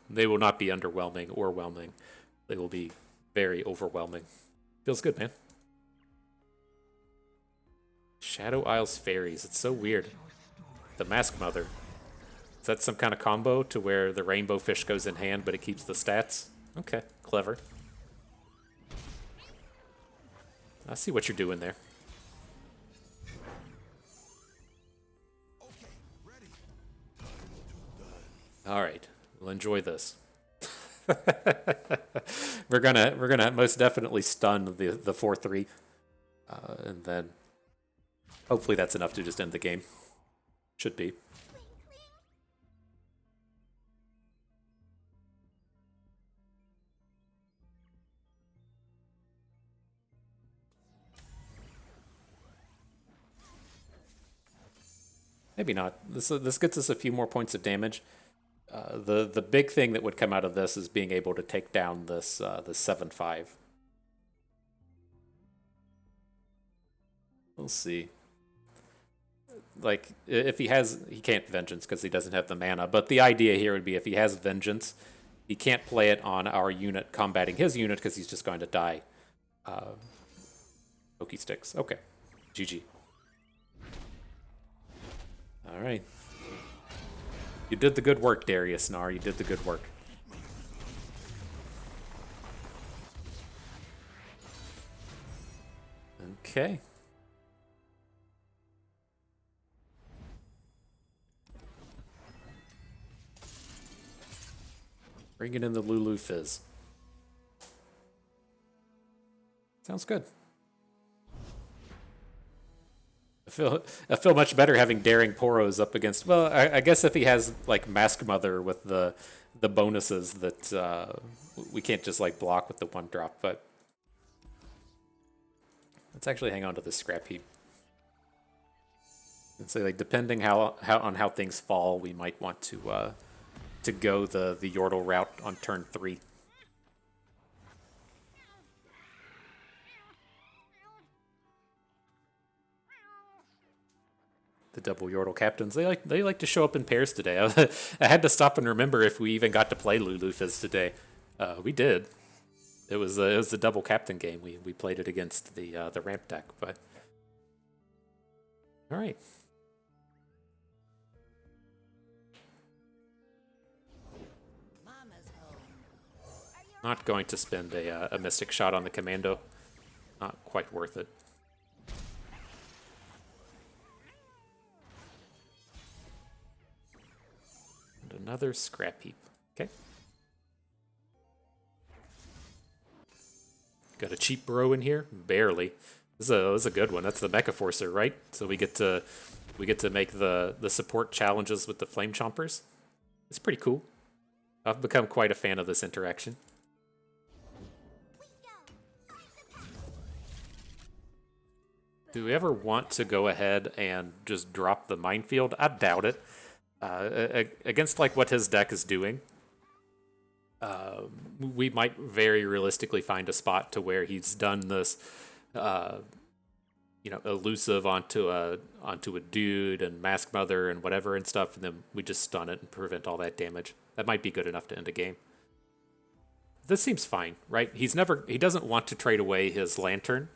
They will not be underwhelming or whelming. They will be very overwhelming. Feels good, man. Shadow Isles Fairies. It's so weird. The Mask Mother. Is that some kind of combo to where the Rainbow Fish goes in hand, but it keeps the stats? Okay, clever. I see what you're doing there. All right, we'll enjoy this. we're gonna most definitely stun the 4-3, and then hopefully that's enough to just end the game. Should be. Maybe not. This gets us a few more points of damage. The big thing that would come out of this is being able to take down this 7-5. We'll see. Like, if he can't Vengeance because he doesn't have the mana, but the idea here would be if he has Vengeance, he can't play it on our unit combating his unit because he's just going to die. Pokey sticks. Okay. GG. All right. You did the good work, Darius, Gnar. You did the good work. Okay. Bringing in the Lulu Fizz. Sounds good. I feel much better having Daring Poros up against. Well, I guess if he has like Mask Mother with the bonuses that we can't just like block with the 1-drop, but let's actually hang on to the scrap heap. And say like depending on how things fall, we might want to go the Yordle route on turn 3. The double Yordle captains, they like to show up in pairs today. I had to stop and remember if we even got to play Lulu Fizz today. We did. It was the double captain game. We played it against the ramp deck, but all right. Not going to spend a Mystic Shot on the Commando. Not quite worth it. And another scrap heap. Okay. Got a cheap bro in here? Barely. This is a good one. That's the Mecha Forcer, right? So we get to We get to make the support challenges with the Flame Chompers. It's pretty cool. I've become quite a fan of this interaction. Do we ever want to go ahead and just drop the minefield? I doubt it. Against like what his deck is doing, we might very realistically find a spot to where he's done this, elusive onto a dude and Mask Mother and whatever and stuff, and then we just stun it and prevent all that damage. That might be good enough to end a game. This seems fine, right? He doesn't want to trade away his Lantern.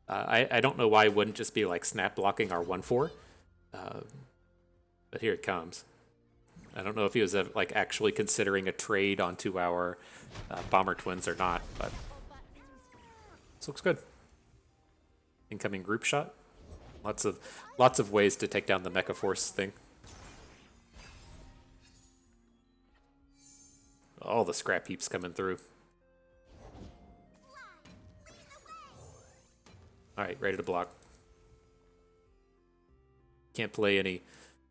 I don't know why it wouldn't just be like snap blocking our 1/4, but here it comes. I don't know if he was like actually considering a trade onto our Bomber Twins or not, but this looks good. Incoming group shot. Lots of ways to take down the Mecha Force thing. All the scrap heaps coming through. All right, ready to block. Can't play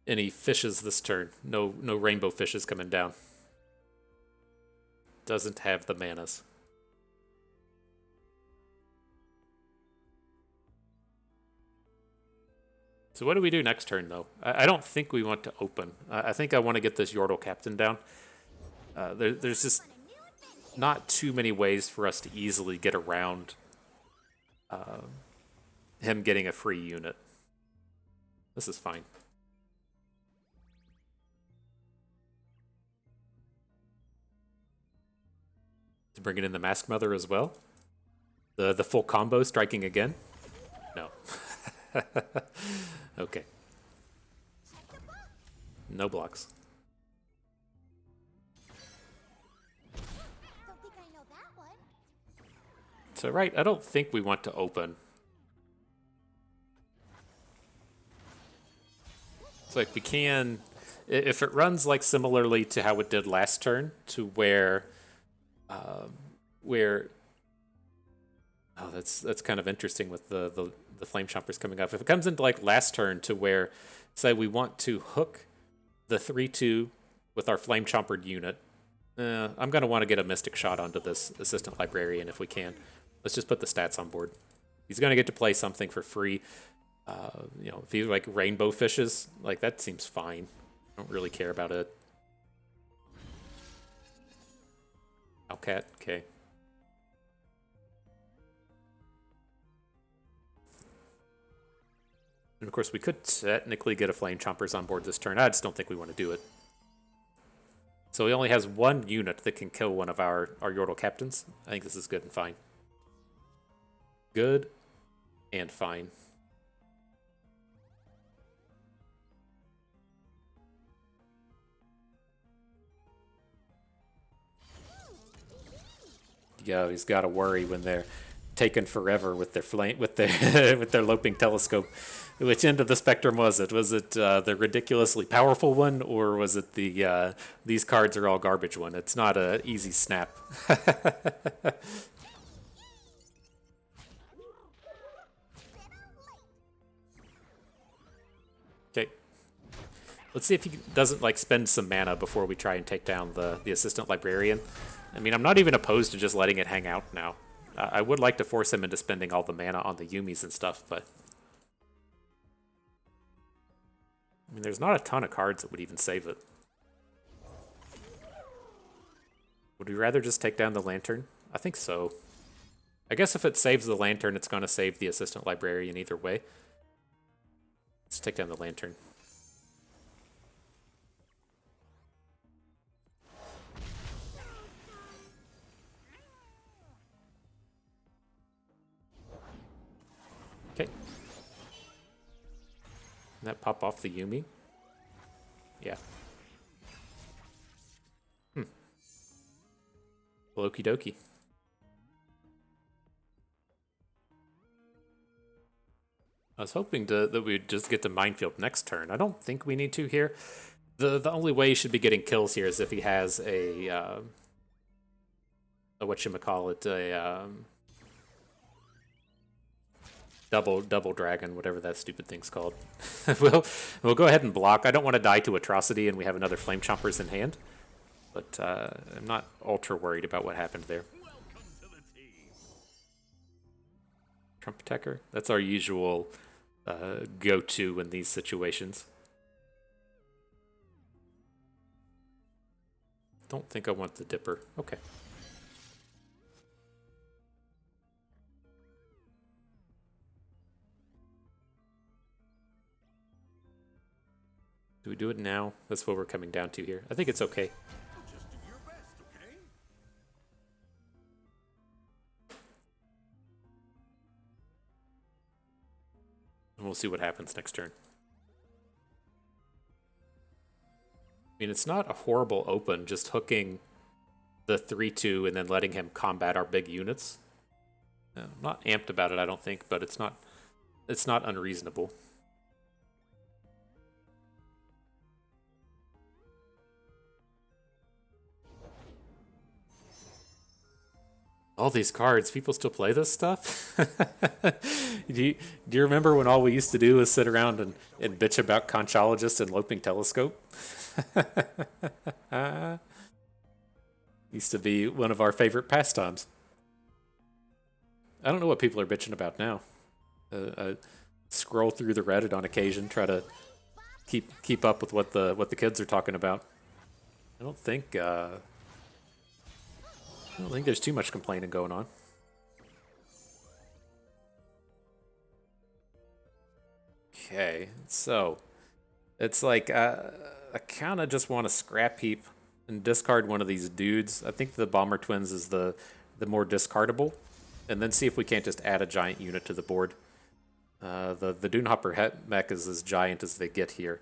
any fishes this turn. No rainbow fishes coming down. Doesn't have the manas. So what do we do next turn, though? I don't think we want to open. I think I want to get this Yordle Captain down. There's just not too many ways for us to easily get around him getting a free unit. This is fine. To bring it in the Mask Mother as well. The full combo striking again. No. Okay. No blocks. Don't think I know that one. So right, I don't think we want to open. It's like we can, if it runs like similarly to how it did last turn, to where oh, that's kind of interesting with the Flame Chompers coming up. If it comes into like last turn to where, say we want to hook the 3/2 with our Flame Chompered unit, I'm going to want to get a Mystic Shot onto this Assistant Librarian if we can. Let's just put the stats on board. He's going to get to play something for free. If he's like Rainbow Fishes, like that seems fine. I don't really care about it. Owlcat, okay. And of course, we could technically get a Flame Chompers on board this turn. I just don't think we want to do it. So he only has one unit that can kill one of our Yordle Captains. I think this is good and fine. Good and fine. Yeah, he's got to worry when they're taking forever with their with their loping telescope. Which end of the spectrum was it? Was it the ridiculously powerful one, or was it the these cards are all garbage one? It's not an easy snap. Okay. Let's see if he doesn't like spend some mana before we try and take down the Assistant Librarian. I mean, I'm not even opposed to just letting it hang out now. I would like to force him into spending all the mana on the Yumis and stuff, but I mean, there's not a ton of cards that would even save it. Would we rather just take down the Lantern? I think so. I guess if it saves the Lantern, it's going to save the Assistant Librarian either way. Let's take down the Lantern. Okay. Can that pop off the Yumi? Yeah. Okie dokie. I was hoping that we'd just get to Minefield next turn. I don't think we need to here. The only way he should be getting kills here is if he has a whatchamacallit, a double dragon, whatever that stupid thing's called. we'll go ahead and block. I don't want to die to Atrocity, and we have another Flame Chompers in hand. But I'm not ultra worried about what happened there. Trump Attacker. That's our usual go-to in these situations. Don't think I want the Dipper. Okay. Do we do it now? That's what we're coming down to here. I think it's okay. Just do your best, okay? And we'll see what happens next turn. I mean, it's not a horrible open, just hooking the 3-2 and then letting him combat our big units. I'm not amped about it, I don't think, but it's not unreasonable. All these cards, people still play this stuff? do you remember when all we used to do was sit around and bitch about Conchologist and Loping Telescope? Used to be one of our favorite pastimes. I don't know what people are bitching about now. I scroll through the Reddit on occasion, try to keep up with what the kids are talking about. I don't think there's too much complaining going on. Okay, so it's like I kind of just want to scrap heap and discard one of these dudes. I think the Bomber Twins is the more discardable, and then see if we can't just add a giant unit to the board. The Dunehopper mech is as giant as they get here,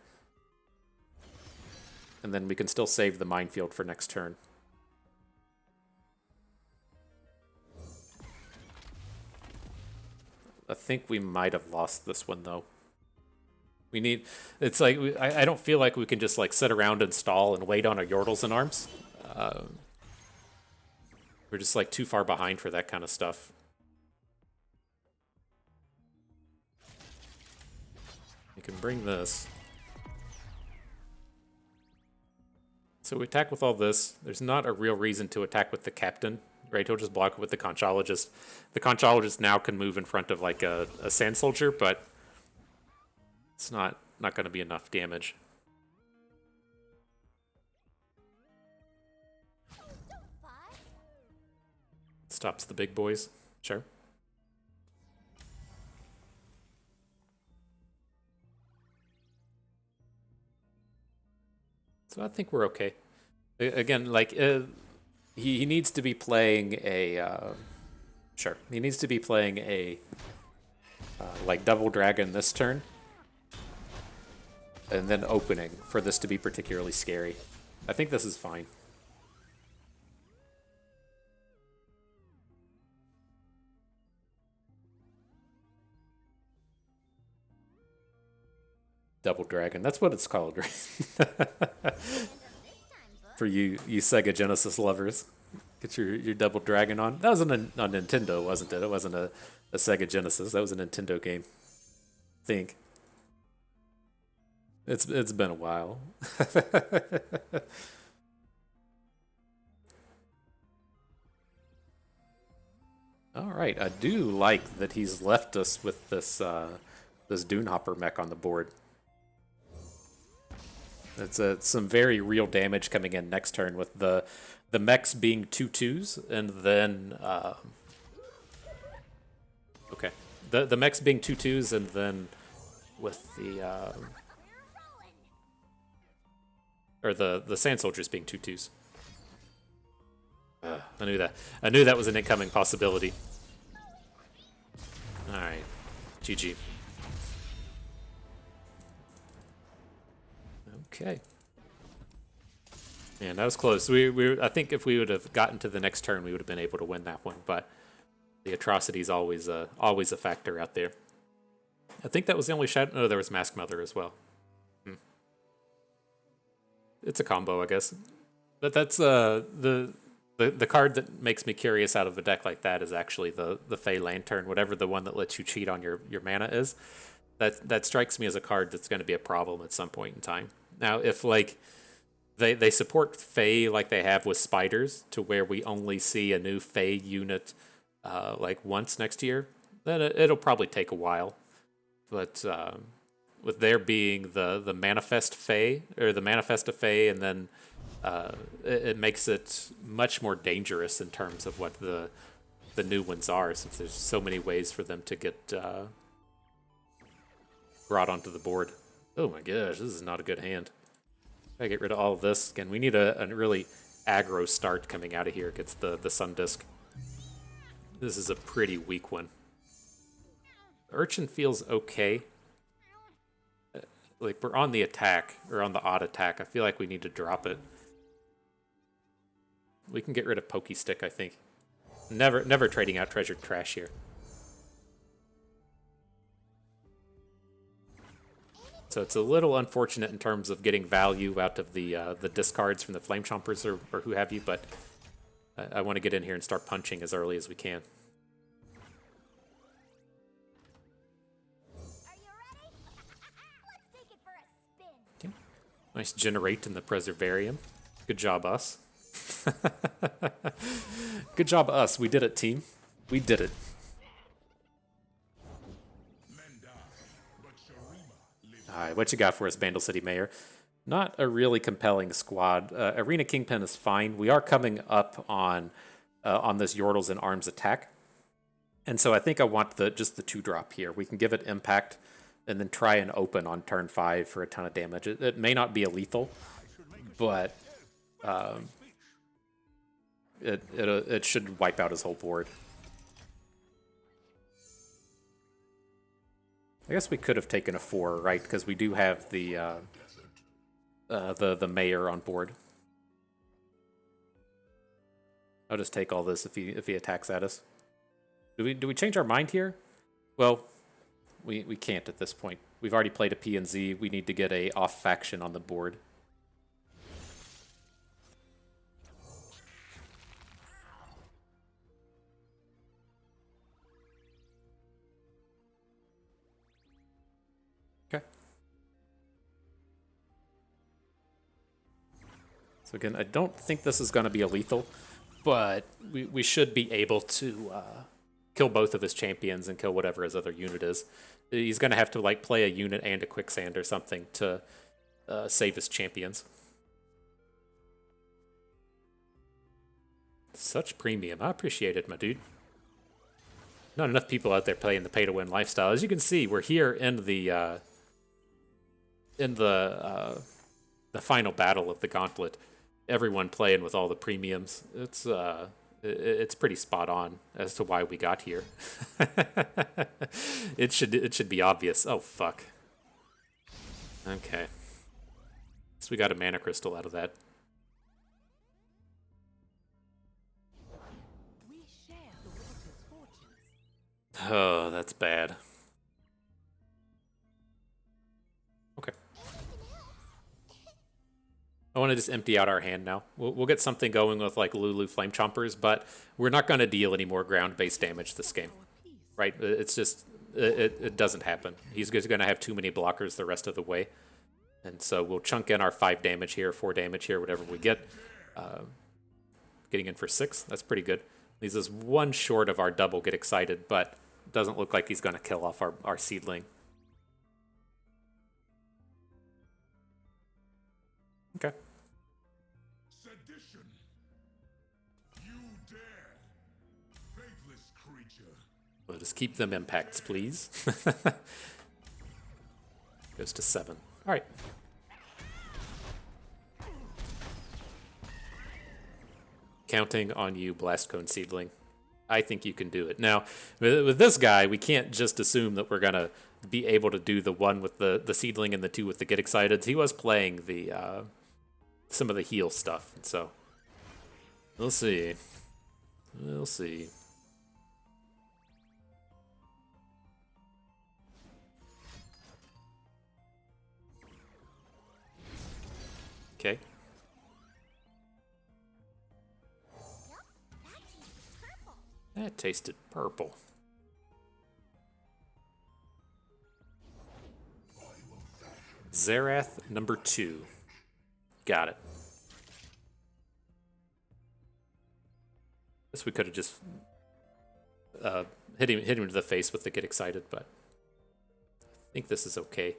and then we can still save the minefield for next turn. I think we might have lost this one though. We need. It's like I don't feel like we can just like sit around and stall and wait on our Yordles and arms. We're just like too far behind for that kind of stuff. We can bring this. So we attack with all this. There's not a real reason to attack with the Captain. Right, he'll just block it with the Conchologist. The Conchologist now can move in front of like a Sand Soldier, but it's not going to be enough damage. Stops the big boys. Sure. So I think we're okay. Again, like... He needs to be playing a, sure, he needs to be playing a, like, Double Dragon this turn, and then opening for this to be particularly scary. I think this is fine. Double Dragon, that's what it's called, right? For you Sega Genesis lovers, get your Double Dragon on. That was on Nintendo, wasn't it? It wasn't a Sega Genesis. That was a Nintendo game. I think. It's been a while. All right, I do like that he's left us with this this Dunehopper mech on the board. It's some very real damage coming in next turn with the mechs being 2/2s, and then okay, the mechs being 2/2s, and then with the or the Sand Soldiers being 2/2s. I knew that. I knew that was an incoming possibility. All right, GG. Okay. Man, that was close. I think if we would have gotten to the next turn, we would have been able to win that one. But the Atrocity is always a factor out there. I think that was the only shadow. No, there was Mask Mother as well. It's a combo, I guess. But that's the The card that makes me curious out of a deck like that is actually the Fey Lantern, whatever the one that lets you cheat on your mana is. That strikes me as a card that's going to be a problem at some point in time. Now, if like they support Fey like they have with Spiders, to where we only see a new Fey unit like once next year, then it'll probably take a while. But with there being the Manifest Fey, or the Manifest of Fey, and then it makes it much more dangerous in terms of what the new ones are, since there's so many ways for them to get brought onto the board. Oh my gosh, this is not a good hand. Gotta get rid of all of this. Again, we need a really aggro start coming out of here against the Sun Disc. This is a pretty weak one. Urchin feels okay. Like, we're on the attack, or on the odd attack. I feel like we need to drop it. We can get rid of Pokey Stick, I think. Never trading out Treasured Trash here. So it's a little unfortunate in terms of getting value out of the discards from the Flame Chompers or who have you, but I want to get in here and start punching as early as we can. Are you ready? Let's take it for a spin. Okay. Nice generate in the Preservarium. Good job, us. Good job, us. We did it, team. We did it. Alright, what you got for us, Vandal City Mayor? Not a really compelling squad. Arena Kingpin is fine. We are coming up on this Yordles and Arms attack. And so I think I want just the 2-drop here. We can give it impact and then try and open on turn 5 for a ton of damage. It may not be a lethal, but it should wipe out his whole board. I guess we could have taken a 4, right? Because we do have the mayor on board. I'll just take all this if he attacks at us. Do we change our mind here? Well, we can't at this point. We've already played a P and Z. We need to get a off faction on the board. Okay. So again, I don't think this is going to be a lethal, but we should be able to kill both of his champions and kill whatever his other unit is. He's going to have to like play a unit and a quicksand or something to save his champions. Such premium. I appreciate it, my dude. Not enough people out there playing the pay-to-win lifestyle. As you can see, we're here in the final battle of the Gauntlet. Everyone playing with all the premiums. It's pretty spot on as to why we got here. It should be obvious. Oh fuck. Okay. So we got a mana crystal out of that. We share the water's fortunes. Oh, that's bad. Okay. I want to just empty out our hand now. We'll get something going with like Lulu Flame Chompers, but we're not going to deal any more ground-based damage this game. Right? It's just, it doesn't happen. He's just going to have too many blockers the rest of the way. And so we'll chunk in our 5 damage here, 4 damage here, whatever we get. Getting in for 6, that's pretty good. Leaves us 1 short of our double Get Excited, but doesn't look like he's going to kill off our seedling. Okay. Sedition. You dare, faithless creature. We'll just keep them impacts, please. Goes to 7. All right. Counting on you, Blast Cone Seedling. I think you can do it. Now, with this guy, we can't just assume that we're going to be able to do the 1 with the Seedling and the 2 with the Get Excited. He was playing the some of the heal stuff, so we'll see. We'll see. Okay. That tasted purple. Zerath number 2. Got it. Guess we could have just hit him to the face with the get excited, but I think this is okay.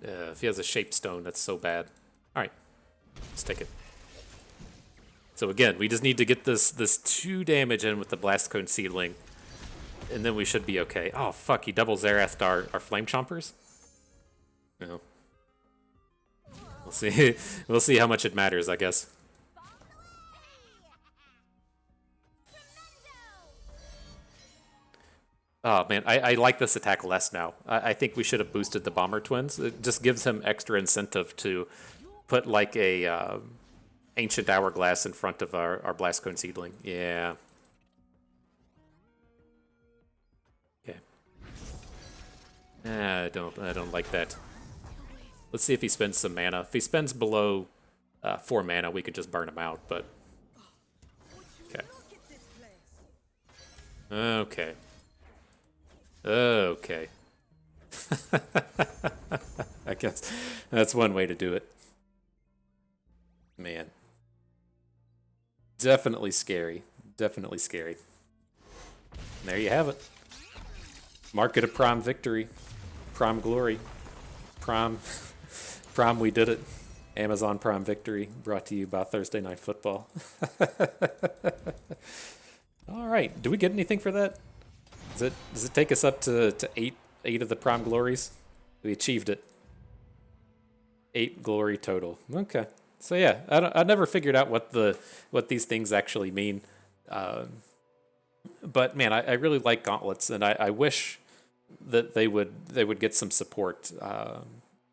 If he has a shaped stone, that's so bad. All right, let's take it. So again, we just need to get this 2 damage in with the Blast Cone Seedling, and then we should be okay. Oh fuck, he double Zerathed our Flame Chompers? No. We'll see. We'll see how much it matters, I guess. Oh man, I like this attack less now. I think we should have boosted the Bomber Twins. It just gives him extra incentive to put like a Ancient Hourglass in front of our Blast Cone Seedling. Yeah. Okay. I don't like that. Let's see if he spends some mana. If he spends below 4 mana, we could just burn him out, but... Okay. Okay. Okay. I guess that's one way to do it. Man. Definitely scary. Definitely scary. And there you have it. Mark it a Prime victory. Prime glory. Prime, we did it. Amazon Prime victory brought to you by Thursday Night Football. All right. Do we get anything for that? Does it take us up to eight of the Prime glories? We achieved it. 8 glory total. Okay. So yeah, I never figured out what these things actually mean. But man, I really like gauntlets, and I wish that they would get some support.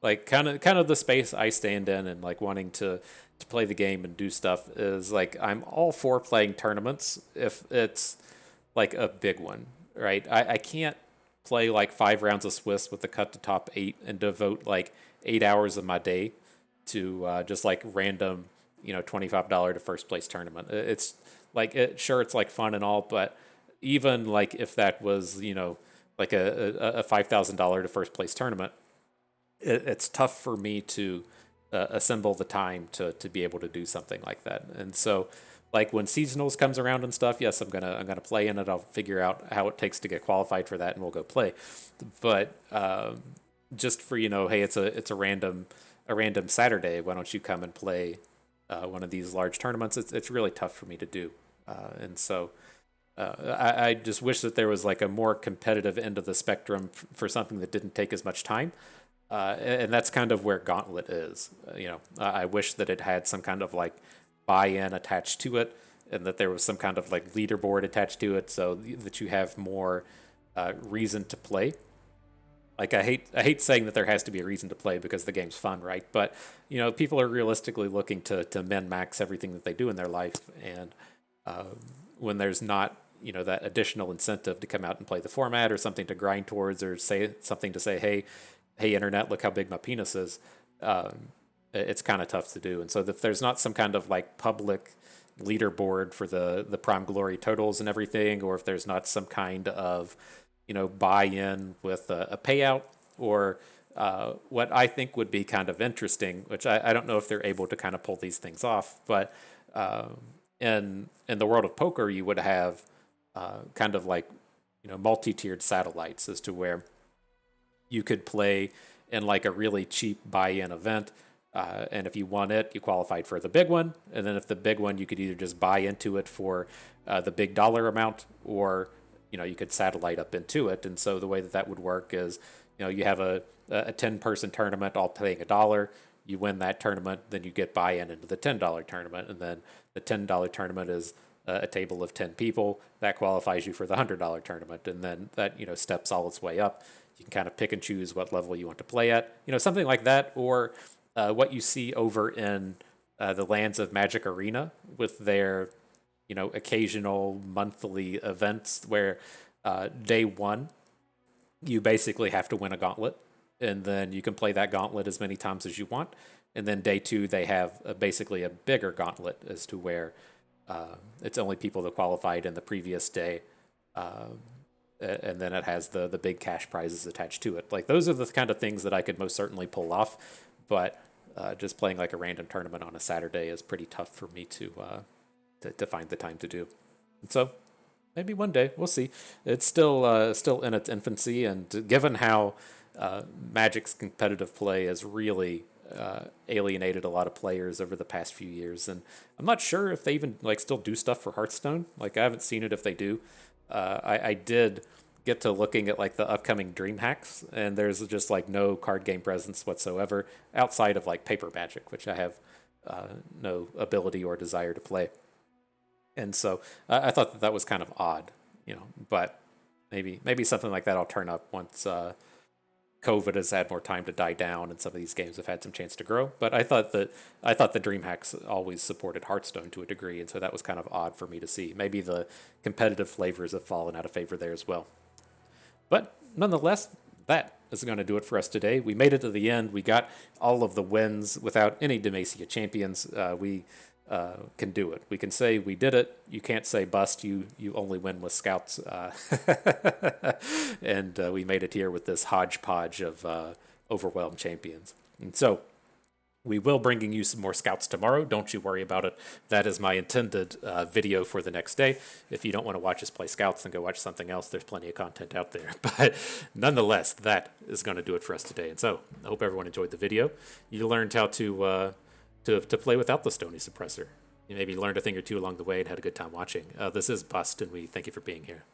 Like kind of the space I stand in, and like wanting to play the game and do stuff is like I'm all for playing tournaments if it's like a big one, right? I can't play like 5 rounds of Swiss with the cut to top 8 and devote like 8 hours of my day to just like random, $25 to first place tournament. It's like sure it's like fun and all, but even like if that was like a $5,000 to first place tournament, it's tough for me to assemble the time to be able to do something like that. And so like when seasonals comes around and stuff, yes, I'm gonna play in it. I'll figure out how it takes to get qualified for that, and we'll go play. But just for hey, it's a random Saturday. Why don't you come and play one of these large tournaments? It's really tough for me to do, and so I just wish that there was like a more competitive end of the spectrum for something that didn't take as much time. And that's kind of where Gauntlet is. I wish that it had some kind of like buy-in attached to it, and that there was some kind of like leaderboard attached to it, so that you have more reason to play. Like I hate saying that there has to be a reason to play because the game's fun, right? But people are realistically looking to min max everything that they do in their life, and when there's not that additional incentive to come out and play the format, or something to grind towards, or say something to say, hey internet, look how big my penis is. It's kind of tough to do. And so if there's not some kind of like public leaderboard for the Prime Glory totals and everything, or if there's not some kind of buy-in with a payout, or what I think would be kind of interesting, which I don't know if they're able to kind of pull these things off, but in the world of poker, you would have kind of like multi-tiered satellites, as to where you could play in like a really cheap buy-in event, and if you won it, you qualified for the big one, and then if the big one, you could either just buy into it for the big dollar amount, or you could satellite up into it. And so the way that would work is you have a 10-person tournament all paying $1. You win that tournament, then you get buy-in into the $10 tournament, and then the $10 tournament is a table of 10 people that qualifies you for the $100 tournament, and then that steps all its way up. You can kind of pick and choose what level you want to play at, something like that, or what you see over in the Lands of Magic Arena with their occasional monthly events where day one you basically have to win a gauntlet, and then you can play that gauntlet as many times as you want. And then day 2, they have basically a bigger gauntlet as to where it's only people that qualified in the previous day, and then it has the big cash prizes attached to it. Like, those are the kind of things that I could most certainly pull off, but just playing like a random tournament on a Saturday is pretty tough for me to find the time to do. And so maybe one day, we'll see. It's still in its infancy, and given how Magic's competitive play has really alienated a lot of players over the past few years, and I'm not sure if they even like still do stuff for Hearthstone. Like, I haven't seen it if they do. I did get to looking at like the upcoming Dream Hacks, and there's just like no card game presence whatsoever outside of like Paper Magic, which I have no ability or desire to play. And so I thought that was kind of odd, but maybe something like that will turn up once COVID has had more time to die down and some of these games have had some chance to grow. But I thought the DreamHacks always supported Hearthstone to a degree, and so that was kind of odd for me to see. Maybe the competitive flavors have fallen out of favor there as well. But nonetheless, that is going to do it for us today. We made it to the end. We got all of the wins without any Demacia champions. We can do it. We can say we did it. You can't say bust. You only win with scouts. And we made it here with this hodgepodge of overwhelmed champions. And so we will bringing you some more scouts tomorrow. Don't you worry about it. That is my intended video for the next day. If you don't want to watch us play scouts, then go watch something else. There's plenty of content out there. But nonetheless, that is going to do it for us today. And so I hope everyone enjoyed the video. You learned how to play without the Stony Suppressor. You maybe learned a thing or two along the way and had a good time watching. This is Bust, and we thank you for being here.